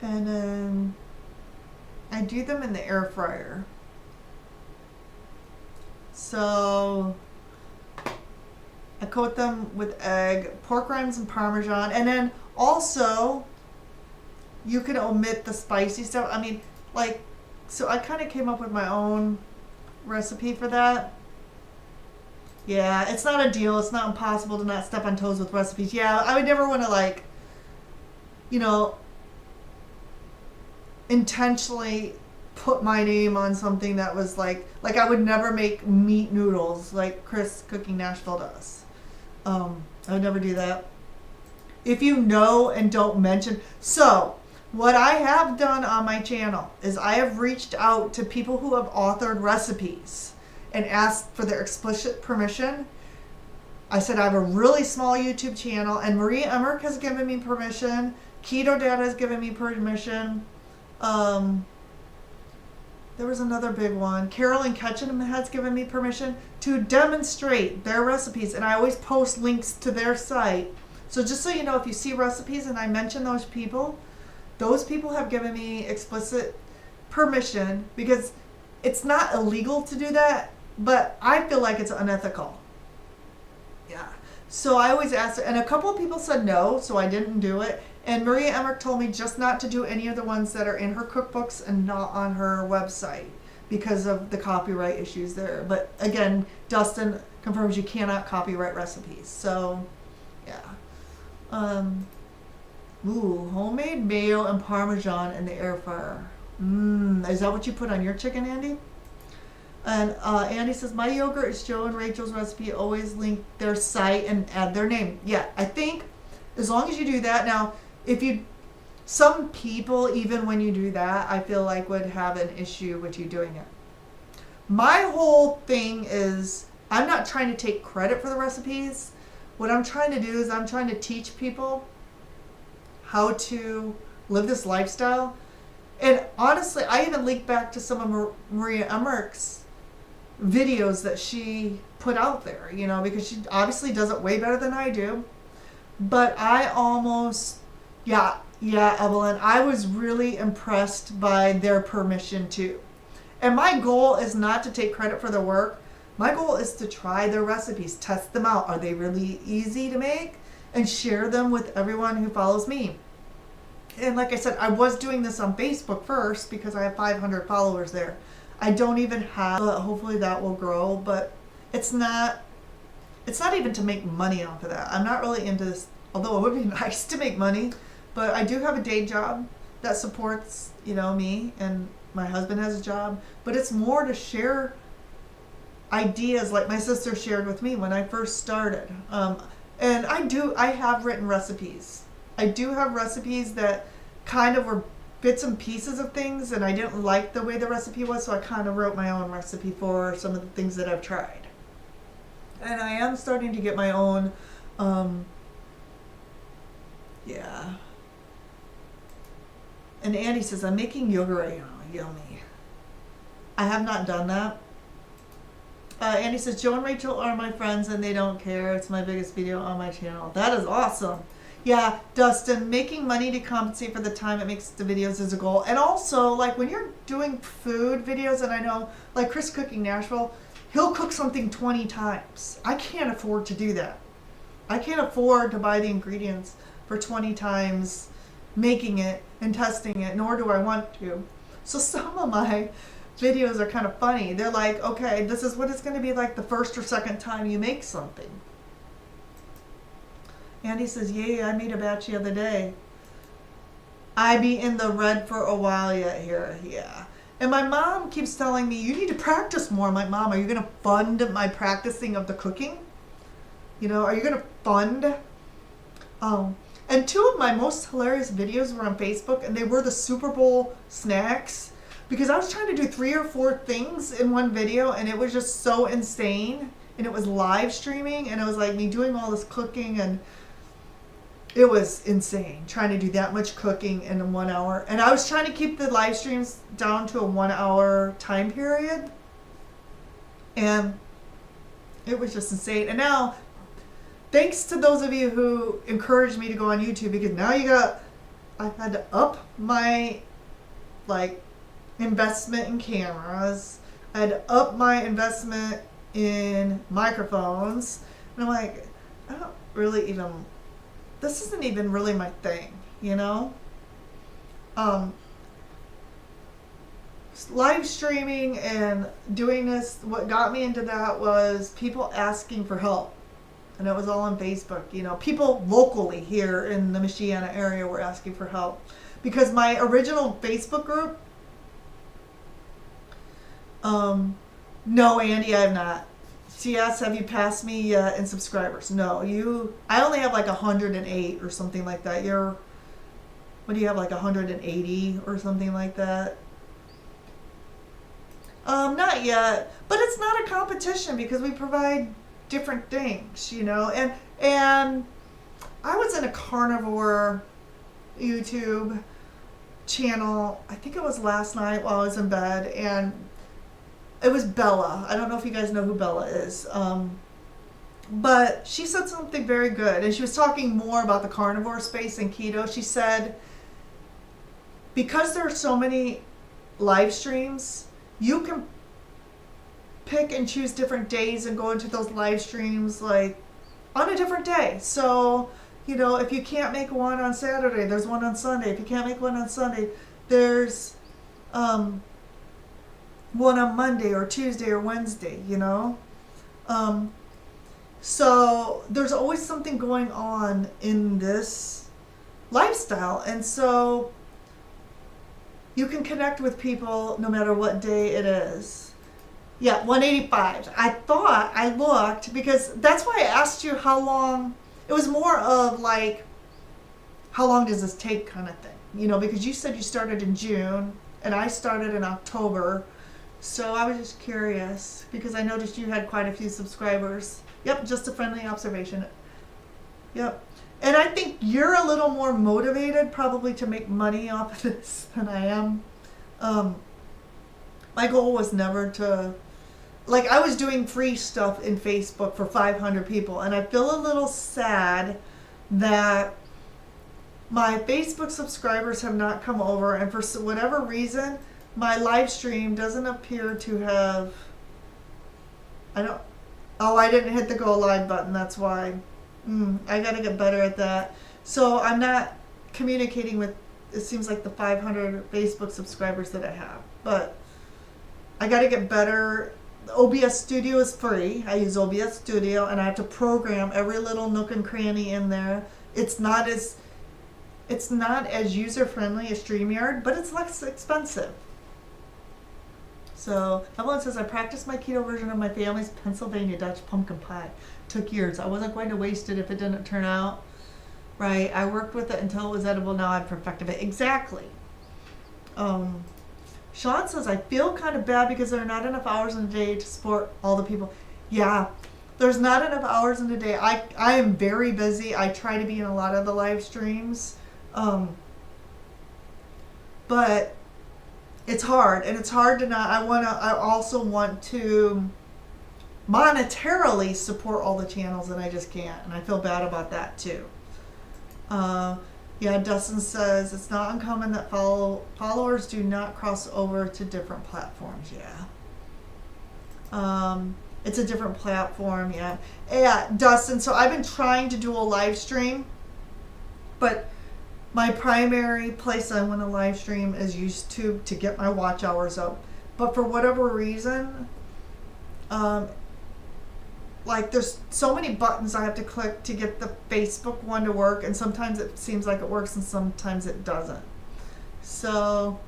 And then I do them in the air fryer. So I coat them with egg, pork rinds and Parmesan, and then also you can omit the spicy stuff. I mean, like, so I kind of came up with my own recipe for that. Yeah, it's not a deal. It's not impossible to not step on toes with recipes. Yeah, I would never want to, like, you know, intentionally put my name on something that was like I would never make meat noodles like Chris Cooking Nashville does. I would never do that. If you know and don't mention. So what I have done on my channel is I have reached out to people who have authored recipes and asked for their explicit permission. I said I have a really small YouTube channel, and Maria Emmerich has given me permission. Keto Dad has given me permission. There was another big one. Carolyn Ketchum has given me permission to demonstrate their recipes, and I always post links to their site. So just so you know, if you see recipes and I mention those people have given me explicit permission, because it's not illegal to do that, but I feel like it's unethical. Yeah. So I always ask, and a couple of people said no, so I didn't do it. And Maria Emmerich told me just not to do any of the ones that are in her cookbooks and not on her website because of the copyright issues there. But again, Dustin confirms you cannot copyright recipes. So, yeah. Ooh, homemade mayo and Parmesan in the air fryer. Is that what you put on your chicken, Andy? And Andy says, my yogurt is Joe and Rachel's recipe. Always link their site and add their name. Yeah, I think as long as you do that. Now, some people, even when you do that, I feel like would have an issue with you doing it. My whole thing is, I'm not trying to take credit for the recipes. What I'm trying to do is I'm trying to teach people how to live this lifestyle. And honestly, I even link back to some of Maria Emmerich's videos that she put out there, you know, because she obviously does it way better than I do. But I almost, yeah, Evelyn, I was really impressed by their permission too. And my goal is not to take credit for their work. My goal is to try their recipes, test them out. Are they really easy to make? And share them with everyone who follows me. And like I said, I was doing this on Facebook first because I have 500 followers there. I don't even have, hopefully that will grow, but it's not even to make money off of that. I'm not really into this, although it would be nice to make money, but I do have a day job that supports, you know, me, and my husband has a job, but it's more to share ideas like my sister shared with me when I first started. And I have written recipes. I do have recipes that kind of were bits and pieces of things, and I didn't like the way the recipe was, so I kind of wrote my own recipe for some of the things that I've tried. And I am starting to get my own, yeah. And Andy says, I'm making yogurt. Yummy. I have not done that. Andy says, Joe and Rachel are my friends and they don't care. It's my biggest video on my channel. That is awesome. Yeah, Dustin, making money to compensate for the time it makes the videos is a goal. And also, like, when you're doing food videos, and I know, like Chris Cooking Nashville, he'll cook something 20 times. I can't afford to do that. I can't afford to buy the ingredients for 20 times making it and testing it, nor do I want to. So some of my videos are kind of funny. They're like, okay, this is what it's going to be like the first or second time you make something. Andy says, yay, I made a batch the other day. I be in the red for a while yet here. Yeah. And my mom keeps telling me, you need to practice more. I'm like, Mom, are you going to fund my practicing of the cooking? You know, are you going to fund? And two of my most hilarious videos were on Facebook, and they were the Super Bowl snacks, because I was trying to do 3 or 4 things in one video, and it was just so insane. And it was live streaming, and it was like me doing all this cooking, and it was insane trying to do that much cooking in 1 hour. And I was trying to keep the live streams down to a 1 hour time period. And it was just insane. And now, thanks to those of you who encouraged me to go on YouTube, because now I had to up my investment in cameras. I had to up my investment in microphones. And I'm like, I don't really even, this isn't even really my thing, you know? Live streaming and doing this, what got me into that was people asking for help. And it was all on Facebook, you know. People locally here in the Michiana area were asking for help. Because my original Facebook group, no, Andy, I have not. CS, have you passed me yet in subscribers? No, I only have like 108 or something like that. What do you have, like 180 or something like that? Not yet, but it's not a competition because we provide different things, you know, and I was in a carnivore YouTube channel, I think it was last night while I was in bed, and it was Bella. I don't know if you guys know who Bella is. But she said something very good. And she was talking more about the carnivore space and keto. She said, because there are so many live streams, you can pick and choose different days and go into those live streams like on a different day. So, you know, if you can't make one on Saturday, there's one on Sunday. If you can't make one on Sunday, there's one on Monday or Tuesday or Wednesday, you know? So there's always something going on in this lifestyle. And so you can connect with people no matter what day it is. Yeah, 185. I thought I looked, because that's why I asked you how long. It was more of like, how long does this take kind of thing, you know, because you said you started in June and I started in October. So I was just curious because I noticed you had quite a few subscribers. Yep, just a friendly observation. Yep. And I think you're a little more motivated probably to make money off of this than I am. My goal was never to, like, I was doing free stuff in Facebook for 500 people, and I feel a little sad that my Facebook subscribers have not come over, and for whatever reason, my live stream doesn't appear to have, I didn't hit the go live button, that's why. I gotta get better at that. So I'm not communicating with, it seems like the 500 Facebook subscribers that I have, but I gotta get better. OBS Studio is free. I use OBS Studio, and I have to program every little nook and cranny in there. It's not as user friendly as StreamYard, but it's less expensive. So Evelyn says, I practiced my keto version of my family's Pennsylvania Dutch pumpkin pie. Took years. I wasn't going to waste it if it didn't turn out right. I worked with it until it was edible. Now I've perfected it. Exactly. Sean says, I feel kind of bad because there are not enough hours in a day to support all the people. Yeah, there's not enough hours in a day. I am very busy. I try to be in a lot of the live streams. But it's hard, and it's hard to not, I also want to monetarily support all the channels, and I just can't, and I feel bad about that too. Yeah, Dustin says, it's not uncommon that followers do not cross over to different platforms. Yeah. It's a different platform, yeah. Yeah, Dustin, so I've been trying to do a live stream, but my primary place I want to live stream is YouTube to get my watch hours up. but for whatever reason, like there's so many buttons I have to click to get the Facebook one to work, and sometimes it seems like it works and sometimes it doesn't. So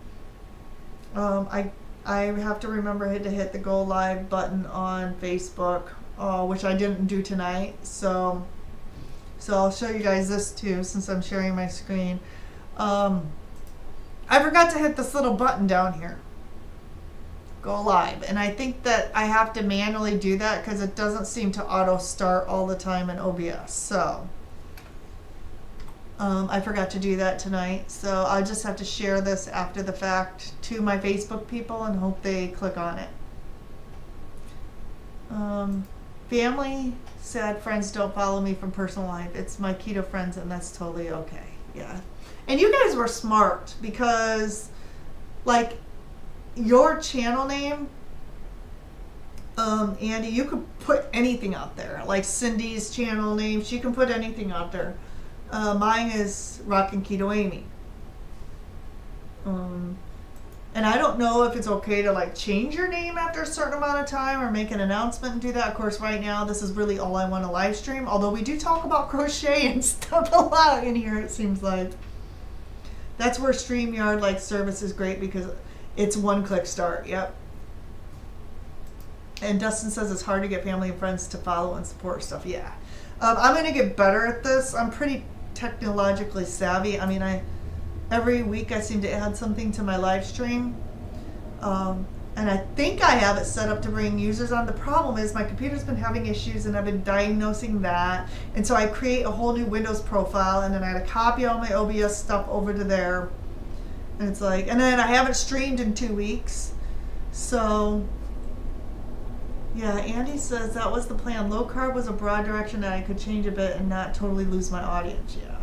I have to remember to hit the go live button on Facebook, which I didn't do tonight. So I'll show you guys this too, since I'm sharing my screen. I forgot to hit this little button down here, go live, and I think that I have to manually do that because it doesn't seem to auto start all the time in OBS. So I forgot to do that tonight, so I just have to share this after the fact to my Facebook people and hope they click on it. Family said friends don't follow me from personal life. It's my keto friends, and that's totally okay. Yeah. And you guys were smart, because like your channel name, Andy, you could put anything out there. Like Cindy's channel name, she can put anything out there. Mine is Rockin Keto Amy. And I don't know if it's okay to like change your name after a certain amount of time or make an announcement and do that. Of course, right now this is really all I want to live stream, although we do talk about crochet and stuff a lot in here, it seems like. That's where StreamYard like service is great, because it's one-click start. Yep. And Dustin says it's hard to get family and friends to follow and support stuff. Yeah. I'm going to get better at this. I'm pretty technologically savvy. I mean, every week I seem to add something to my live stream. And I think I have it set up to bring users on. The problem is my computer's been having issues, and I've been diagnosing that. And so I create a whole new Windows profile, and then I had to copy all my OBS stuff over to there. And it's like, and then I haven't streamed in 2 weeks. So yeah, Andy says that was the plan. Low carb was a broad direction that I could change a bit and not totally lose my audience. Yeah.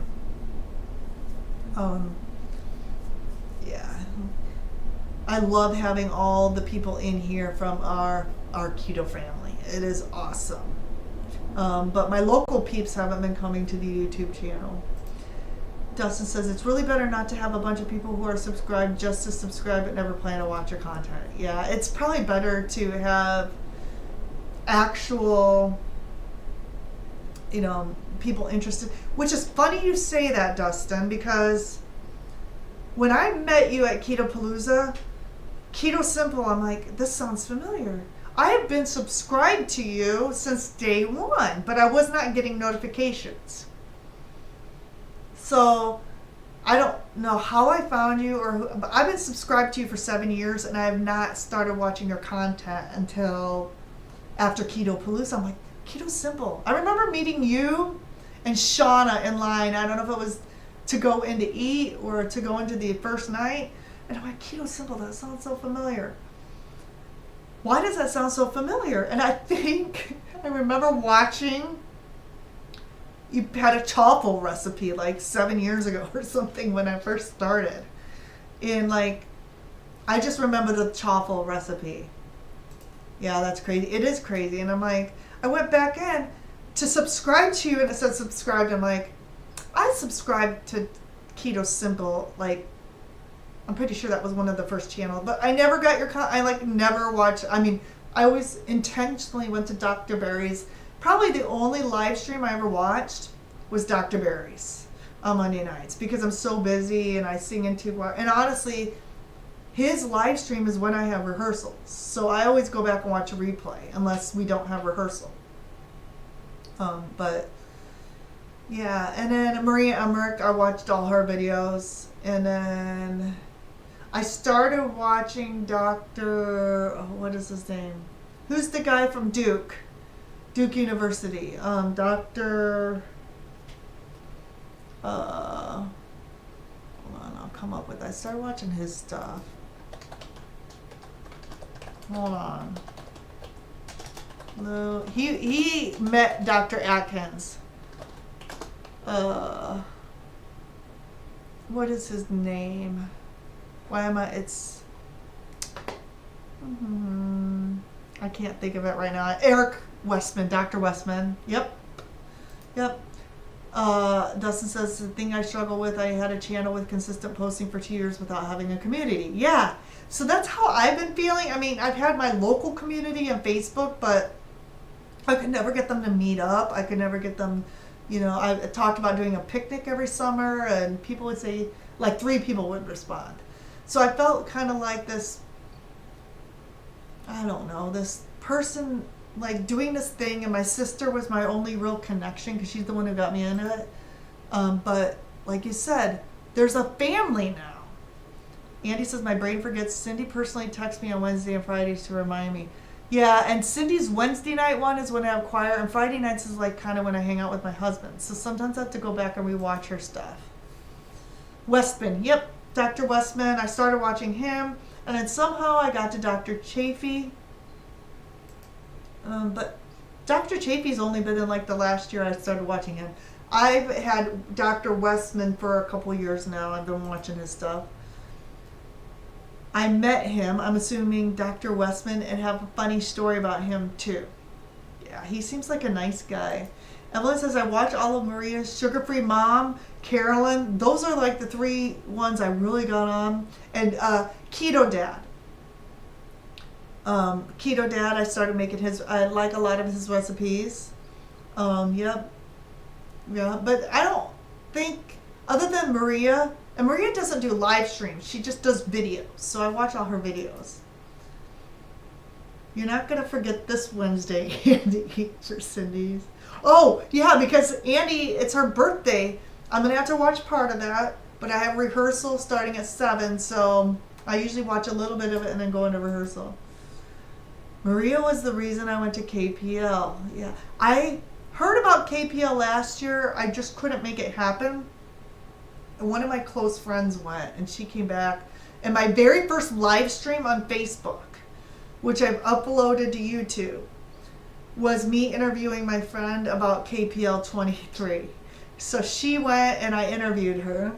Yeah. I love having all the people in here from our keto family. It is awesome. But my local peeps haven't been coming to the YouTube channel. Dustin says it's really better not to have a bunch of people who are subscribed just to subscribe but never plan to watch your content. Yeah, it's probably better to have actual, people interested. Which is funny you say that, Dustin, because when I met you at Ketopalooza, Keto Simple, I'm like, this sounds familiar. I have been subscribed to you since day one, but I was not getting notifications. So I don't know how I found you, but I've been subscribed to you for 7 years, and I have not started watching your content until after Ketopalooza. I'm like, Keto Simple. I remember meeting you and Shauna in line. I don't know if it was to go in to eat or to go into the first night. And I'm like, Keto Simple, that sounds so familiar. Why does that sound so familiar? And I think I remember watching, you had a chaffle recipe like 7 years ago or something when I first started. And like, I just remember the chaffle recipe. Yeah, that's crazy. It is crazy. And I'm like, I went back in to subscribe to you, and it said subscribed. I'm like, I subscribed to Keto Simple, like, I'm pretty sure that was one of the first channels, but I never got your I like never watched. I mean, I always intentionally went to Dr. Barry's. Probably the only live stream I ever watched was Dr. Barry's on Monday nights, because I'm so busy and I sing into, and honestly, his live stream is when I have rehearsals. So I always go back and watch a replay unless we don't have rehearsal. But yeah, and then Maria Emmerich, I watched all her videos, and then I started watching what is his name? Who's the guy from Duke University? Dr. Hold on, I'll come up with. I started watching his stuff. Hold on. No, he met Dr. Atkins. What is his name? Why am I? It's. I can't think of it right now. Eric Westman, Dr. Westman. Yep. Dustin says, the thing I struggle with, I had a channel with consistent posting for 2 years without having a community. Yeah. So that's how I've been feeling. I mean, I've had my local community on Facebook, but I could never get them to meet up. I could never get them, I talked about doing a picnic every summer, and people would say, like 3 people would respond. So I felt kind of like this, I don't know, this person like doing this thing, and my sister was my only real connection because she's the one who got me into it. But like you said, there's a family now. Andy says, my brain forgets. Cindy personally texts me on Wednesday and Fridays to remind me. Yeah, and Cindy's Wednesday night one is when I have choir, and Friday nights is like kind of when I hang out with my husband. So sometimes I have to go back and rewatch her stuff. Westman, yep, Dr. Westman. I started watching him, and then somehow I got to Dr. Chafee. But Dr. Chafee's only been in like the last year I started watching him. I've had Dr. Westman for a couple years now. I've been watching his stuff. I met him, I'm assuming Dr. Westman, and have a funny story about him too. Yeah, he seems like a nice guy. Evelyn says, I watch all of Maria's Sugar Free Mom, Carolyn. Those are like the 3 ones I really got on. And Keto Dad. Keto Dad, I started making I like a lot of his recipes. Yep. Yeah, but I don't think, other than Maria, and Maria doesn't do live streams, she just does videos. So I watch all her videos. You're not going to forget this Wednesday, Andy, for Cindy's. Oh, yeah, because Andy, it's her birthday. I'm going to have to watch part of that, but I have rehearsal starting at 7, so I usually watch a little bit of it and then go into rehearsal. Maria was the reason I went to KPL. Yeah, I heard about KPL last year. I just couldn't make it happen. And one of my close friends went, and she came back. And my very first live stream on Facebook, which I've uploaded to YouTube, was me interviewing my friend about KPL 23. So she went, and I interviewed her.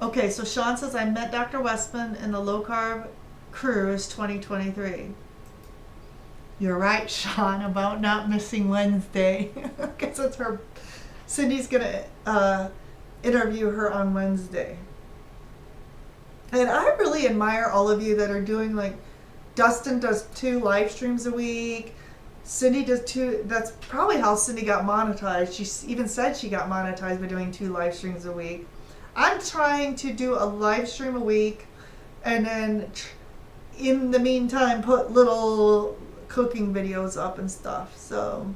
Okay, so Sean says, I met Dr. Westman in the low-carb cruise 2023. You're right, Sean, about not missing Wednesday. Because it's her. Cindy's going to interview her on Wednesday. And I really admire all of you that are doing, like, Dustin does 2 live streams a week. Cindy does 2. That's probably how Cindy got monetized. She even said she got monetized by doing 2 live streams a week. I'm trying to do a live stream a week, and then in the meantime put little cooking videos up and stuff. So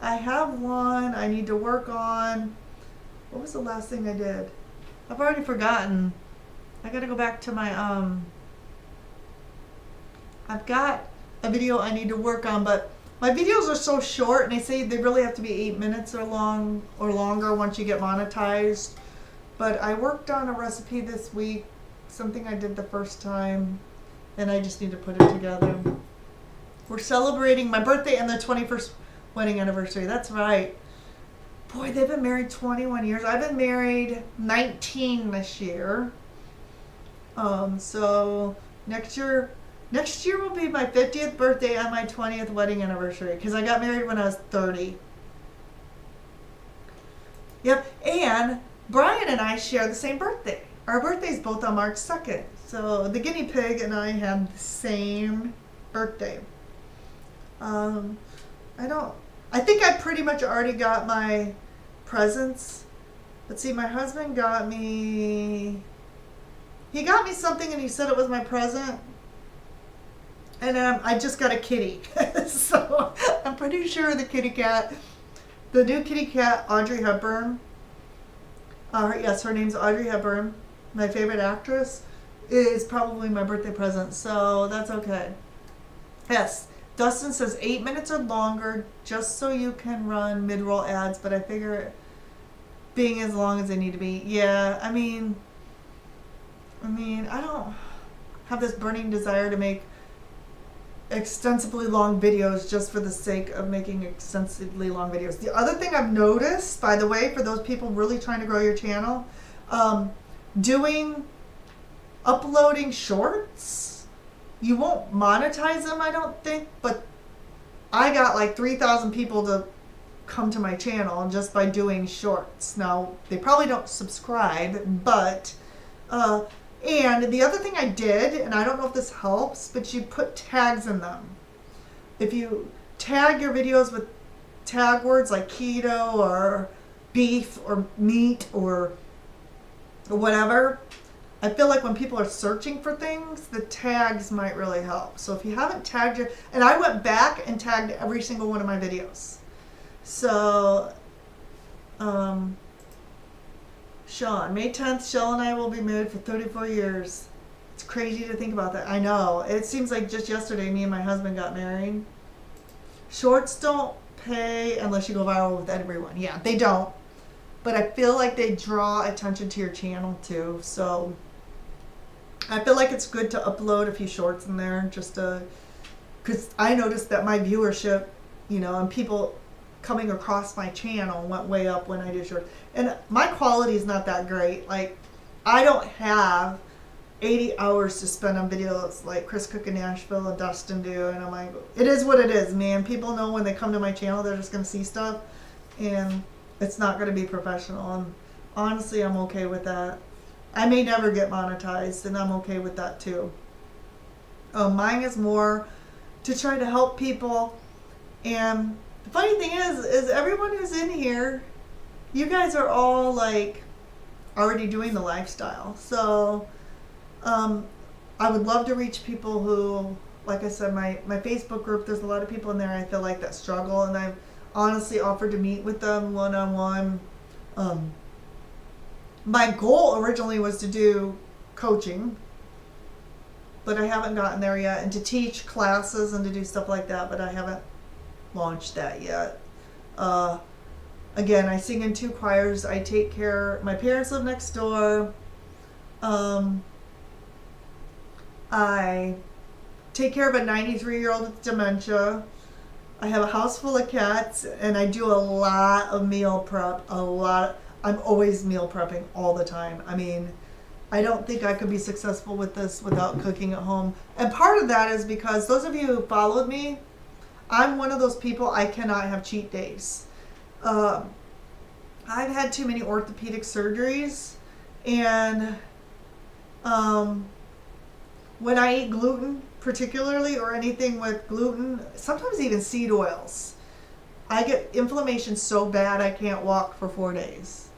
I have one I need to work on. What was the last thing I did? I've already forgotten. I gotta go back to my I've got a video I need to work on, but my videos are so short, and they say they really have to be 8 minutes or longer once you get monetized. But I worked on a recipe this week, something I did the first time, and I just need to put it together. We're celebrating my birthday and the 21st wedding anniversary. That's right. Boy, they've been married 21 years. I've been married 19 this year. So next year will be my 50th birthday and my 20th wedding anniversary, because I got married when I was 30. Yep, and Brian and I share the same birthday. Our birthday's both on March 2nd. So the guinea pig and I have the same birthday. I think I pretty much already got my presents. Let's see, my husband got me something, and he said it was my present. And I just got a kitty. So I'm pretty sure the new kitty cat, Audrey Hepburn, yes, her name's Audrey Hepburn, my favorite actress, is probably my birthday present. So that's okay. Yes. Dustin says 8 minutes or longer, just so you can run mid-roll ads, but I figure being as long as they need to be. Yeah, I mean, I don't have this burning desire to make extensively long videos just for the sake of making extensively long videos. The other thing I've noticed, by the way, for those people really trying to grow your channel, uploading shorts. You won't monetize them, I don't think, but I got like 3,000 people to come to my channel just by doing shorts. Now, they probably don't subscribe, but, and the other thing I did, and I don't know if this helps, but you put tags in them. If you tag your videos with tag words like keto or beef or meat or whatever, I feel like when people are searching for things, the tags might really help. So if you haven't tagged your, and I went back and tagged every single one of my videos. So, Sean, May 10th, Shell and I will be married for 34 years. It's crazy to think about that. I know. It seems like just yesterday me and my husband got married. Shorts don't pay unless you go viral with everyone. Yeah, they don't. But I feel like they draw attention to your channel too. So I feel like it's good to upload a few shorts in there just to, because I noticed that my viewership, you know, and people coming across my channel went way up when I did shorts. And my quality is not that great. Like, I don't have 80 hours to spend on videos like Chris Cook in Nashville and Dustin do. And I'm like, it is what it is, man. People know when they come to my channel, they're just going to see stuff. And it's not going to be professional. And honestly, I'm okay with that. I may never get monetized, and I'm okay with that too. Mine is more to try to help people. And the funny thing is everyone who's in here, you guys are all like already doing the lifestyle. So I would love to reach people who, like I said, my Facebook group, there's a lot of people in there I feel like that struggle, and I've honestly offered to meet with them one-on-one. My goal originally was to do coaching, but I haven't gotten there yet, and to teach classes and to do stuff like that, but I haven't launched that yet. Again, I sing in 2 choirs. I take care, my parents live next door. I take care of a 93-year-old with dementia. I have a house full of cats, and I do a lot of meal prep, I'm always meal prepping all the time. I mean, I don't think I could be successful with this without cooking at home. And part of that is because those of you who followed me, I'm one of those people, I cannot have cheat days. I've had too many orthopedic surgeries, and when I eat gluten, particularly, or anything with gluten, sometimes even seed oils, I get inflammation so bad I can't walk for 4 days.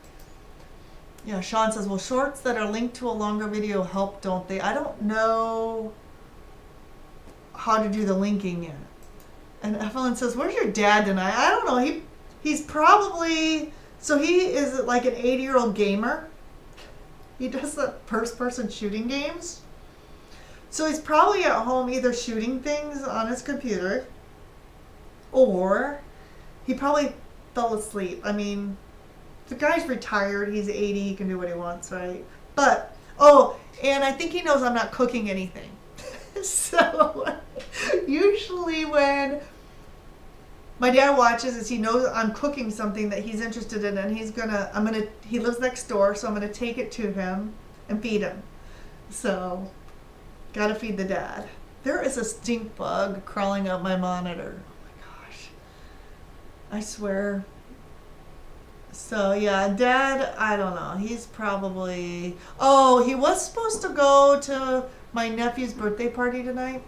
Yeah, Sean says, well, shorts that are linked to a longer video help, don't they? I don't know how to do the linking yet. And Evelyn says, where's your dad tonight? I don't know. He's probably, so he is like an 80-year-old gamer. He does the first-person shooting games. So he's probably at home either shooting things on his computer, or he probably fell asleep. I mean, the guy's retired. He's 80. He can do what he wants, right? But, oh, and I think he knows I'm not cooking anything. So usually when my dad watches is he knows I'm cooking something that he's interested in, and he lives next door, so I'm going to take it to him and feed him. So, gotta feed the dad. There is a stink bug crawling up my monitor. Oh my gosh. I swear. So yeah, Dad, I don't know. He's probably, oh, he was supposed to go to my nephew's birthday party tonight.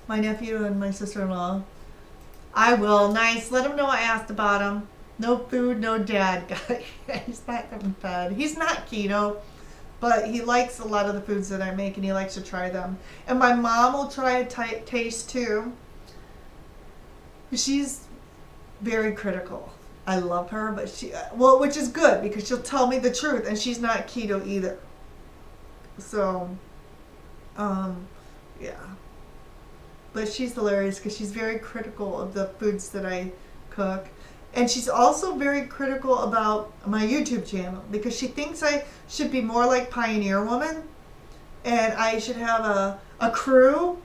My nephew and my sister-in-law. I will. Nice. Let him know I asked about him. No food, no dad. He's not getting fed. He's not keto, but he likes a lot of the foods that I make, and he likes to try them. And my mom will try a taste too. She's very critical. I love her, but which is good because she'll tell me the truth, and she's not keto either. So, yeah. But she's hilarious because she's very critical of the foods that I cook. And she's also very critical about my YouTube channel because she thinks I should be more like Pioneer Woman, and I should have a crew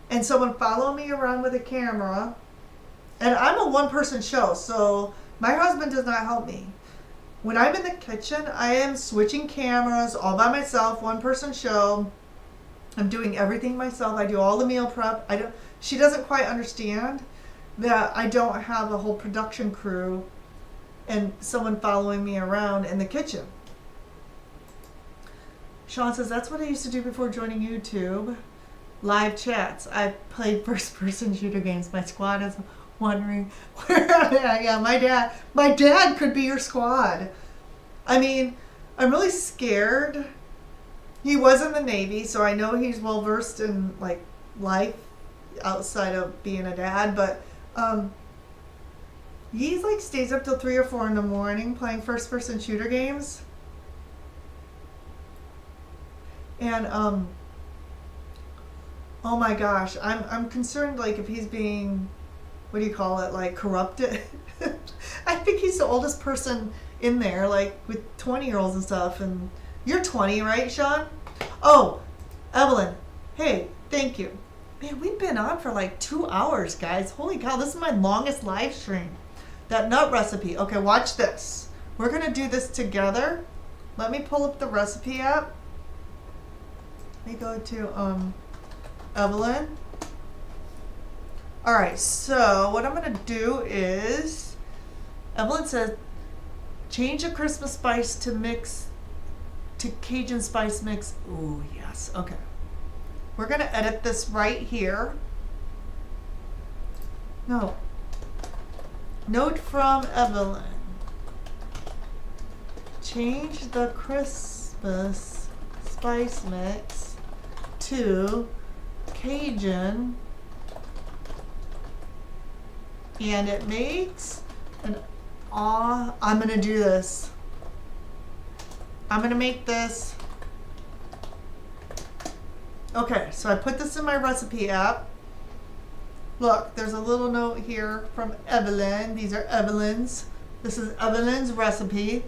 and someone follow me around with a camera. And I'm a one-person show, so my husband does not help me. When I'm in the kitchen, I am switching cameras all by myself, one-person show. I'm doing everything myself. I do all the meal prep. She doesn't quite understand. that I don't have a whole production crew and someone following me around in the kitchen. Sean says, that's what I used to do before joining YouTube. Live chats. I played first-person shooter games. My squad is wondering where am I? Yeah, my dad could be your squad. I mean, I'm really scared. He was in the Navy, so I know he's well versed in like life outside of being a dad, but he's like stays up till 3 or 4 in the morning playing first-person shooter games. And oh my gosh, I'm concerned like if he's being, what do you call it, like corrupted. I think he's the oldest person in there, like with 20-year-olds and stuff. And you're 20, right, Sean? Oh, Evelyn, hey, thank you. Man, we've been on for like 2 hours, guys. Holy cow, this is my longest live stream. That nut recipe. Okay, watch this. We're gonna do this together. Let me pull up the recipe app. Let me go to Evelyn. All right, so what I'm gonna do is, Evelyn says, change the Christmas spice to Cajun spice mix. Ooh, yes, okay. We're gonna edit this right here. No. Note from Evelyn. Change the Christmas spice mix to Cajun, and it makes an I'm gonna do this. I'm gonna make this. Okay, so I put this in my recipe app. Look, there's a little note here from Evelyn. These are Evelyn's. This is Evelyn's recipe.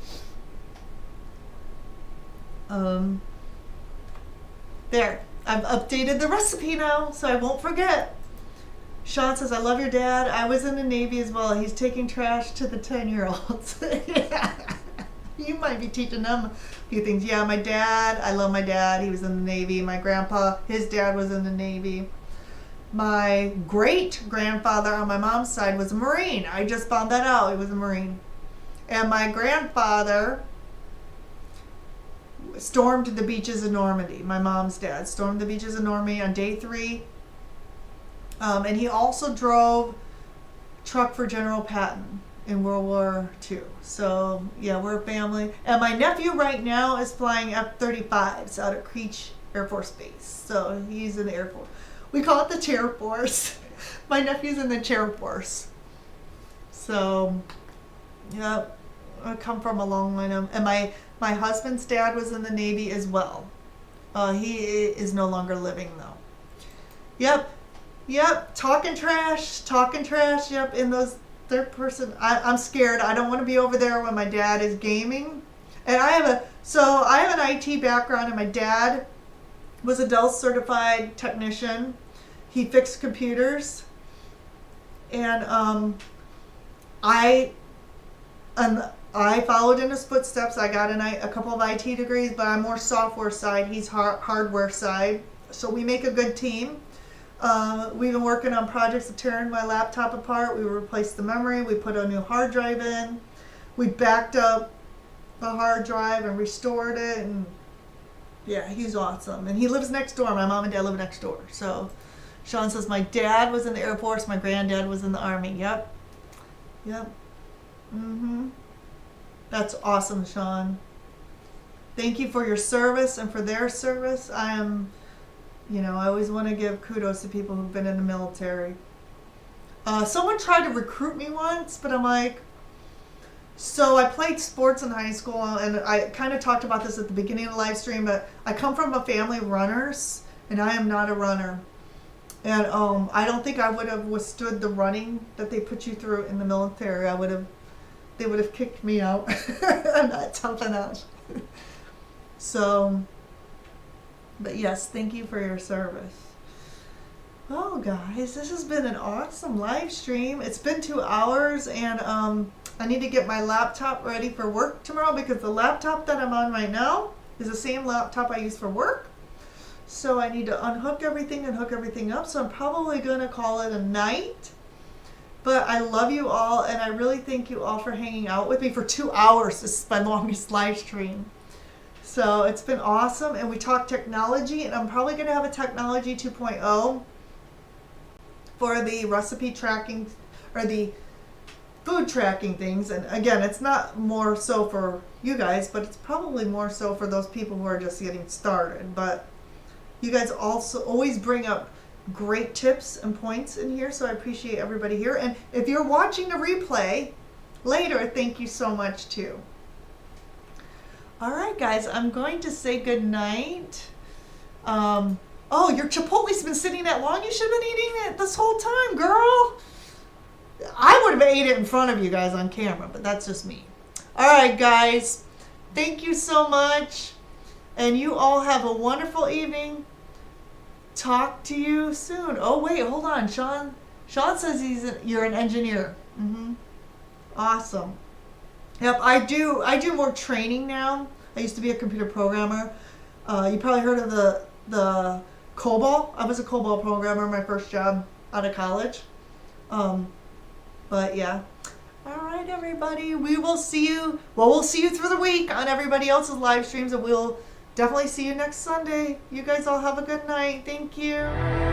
There. I've updated the recipe now, so I won't forget. Sean says, I love your dad. I was in the Navy as well. He's taking trash to the 10-year-olds. Yeah. You might be teaching them a few things. Yeah, my dad, I love my dad. He was in the Navy. My grandpa, his dad was in the Navy. My great-grandfather on my mom's side was a Marine. I just found that out. He was a Marine. And my grandfather stormed the beaches of Normandy. My mom's dad stormed the beaches of Normandy on day 3. And he also drove truck for General Patton in World War II. So, yeah, we're a family. And my nephew right now is flying F-35s out of Creech Air Force Base. So he's in the Air Force. We call it the Chair Force. My nephew's in the Chair Force. So, yeah, I come from a long line of... And my husband's dad was in the Navy as well. He is no longer living, though. Yep, talking trash, yep, in those third person. I'm scared. I don't want to be over there when my dad is gaming. And I have an IT background, and my dad was a Dell certified technician. He fixed computers. And I followed in his footsteps. I got a couple of IT degrees, but I'm more software side. He's hardware side. So we make a good team. We've been working on projects of tearing my laptop apart. We replaced the memory. We put a new hard drive in. We backed up the hard drive and restored it. And yeah, he's awesome. And he lives next door. My mom and dad live next door. So Sean says, my dad was in the Air Force. My granddad was in the Army. Yep. That's awesome, Sean. Thank you for your service and for their service. I always want to give kudos to people who've been in the military. Someone tried to recruit me once, but I'm like, so I played sports in high school, and I kind of talked about this at the beginning of the live stream, but I come from a family of runners, and I am not a runner. And I don't think I would have withstood the running that they put you through in the military. They would have kicked me out. I'm not tough enough. So, but yes, thank you for your service. Well, guys, this has been an awesome live stream. It's been 2 hours, and I need to get my laptop ready for work tomorrow, because the laptop that I'm on right now is the same laptop I use for work. So I need to unhook everything and hook everything up. So I'm probably going to call it a night. But I love you all, and I really thank you all for hanging out with me for 2 hours. This is my longest live stream. So it's been awesome, and we talked technology, and I'm probably going to have a technology 2.0 for the recipe tracking or the food tracking things. And again, it's not more so for you guys, but it's probably more so for those people who are just getting started. But you guys also always bring up great tips and points in here, so I appreciate everybody here. And if you're watching the replay later, thank you so much too. All right, guys, I'm going to say good night. Oh, your Chipotle's been sitting that long? You should have been eating it this whole time, girl. I would have ate it in front of you guys on camera, but that's just me. All right, guys, thank you so much. And you all have a wonderful evening. Talk to you soon. Oh, wait, hold on. Sean says you're an engineer. Awesome. Yep, I do more training now. I used to be a computer programmer. You probably heard of the COBOL. I was a COBOL programmer, my first job out of college. But yeah. All right, everybody. We will see you. Well, we'll see you through the week on everybody else's live streams, and we'll definitely see you next Sunday. You guys all have a good night. Thank you.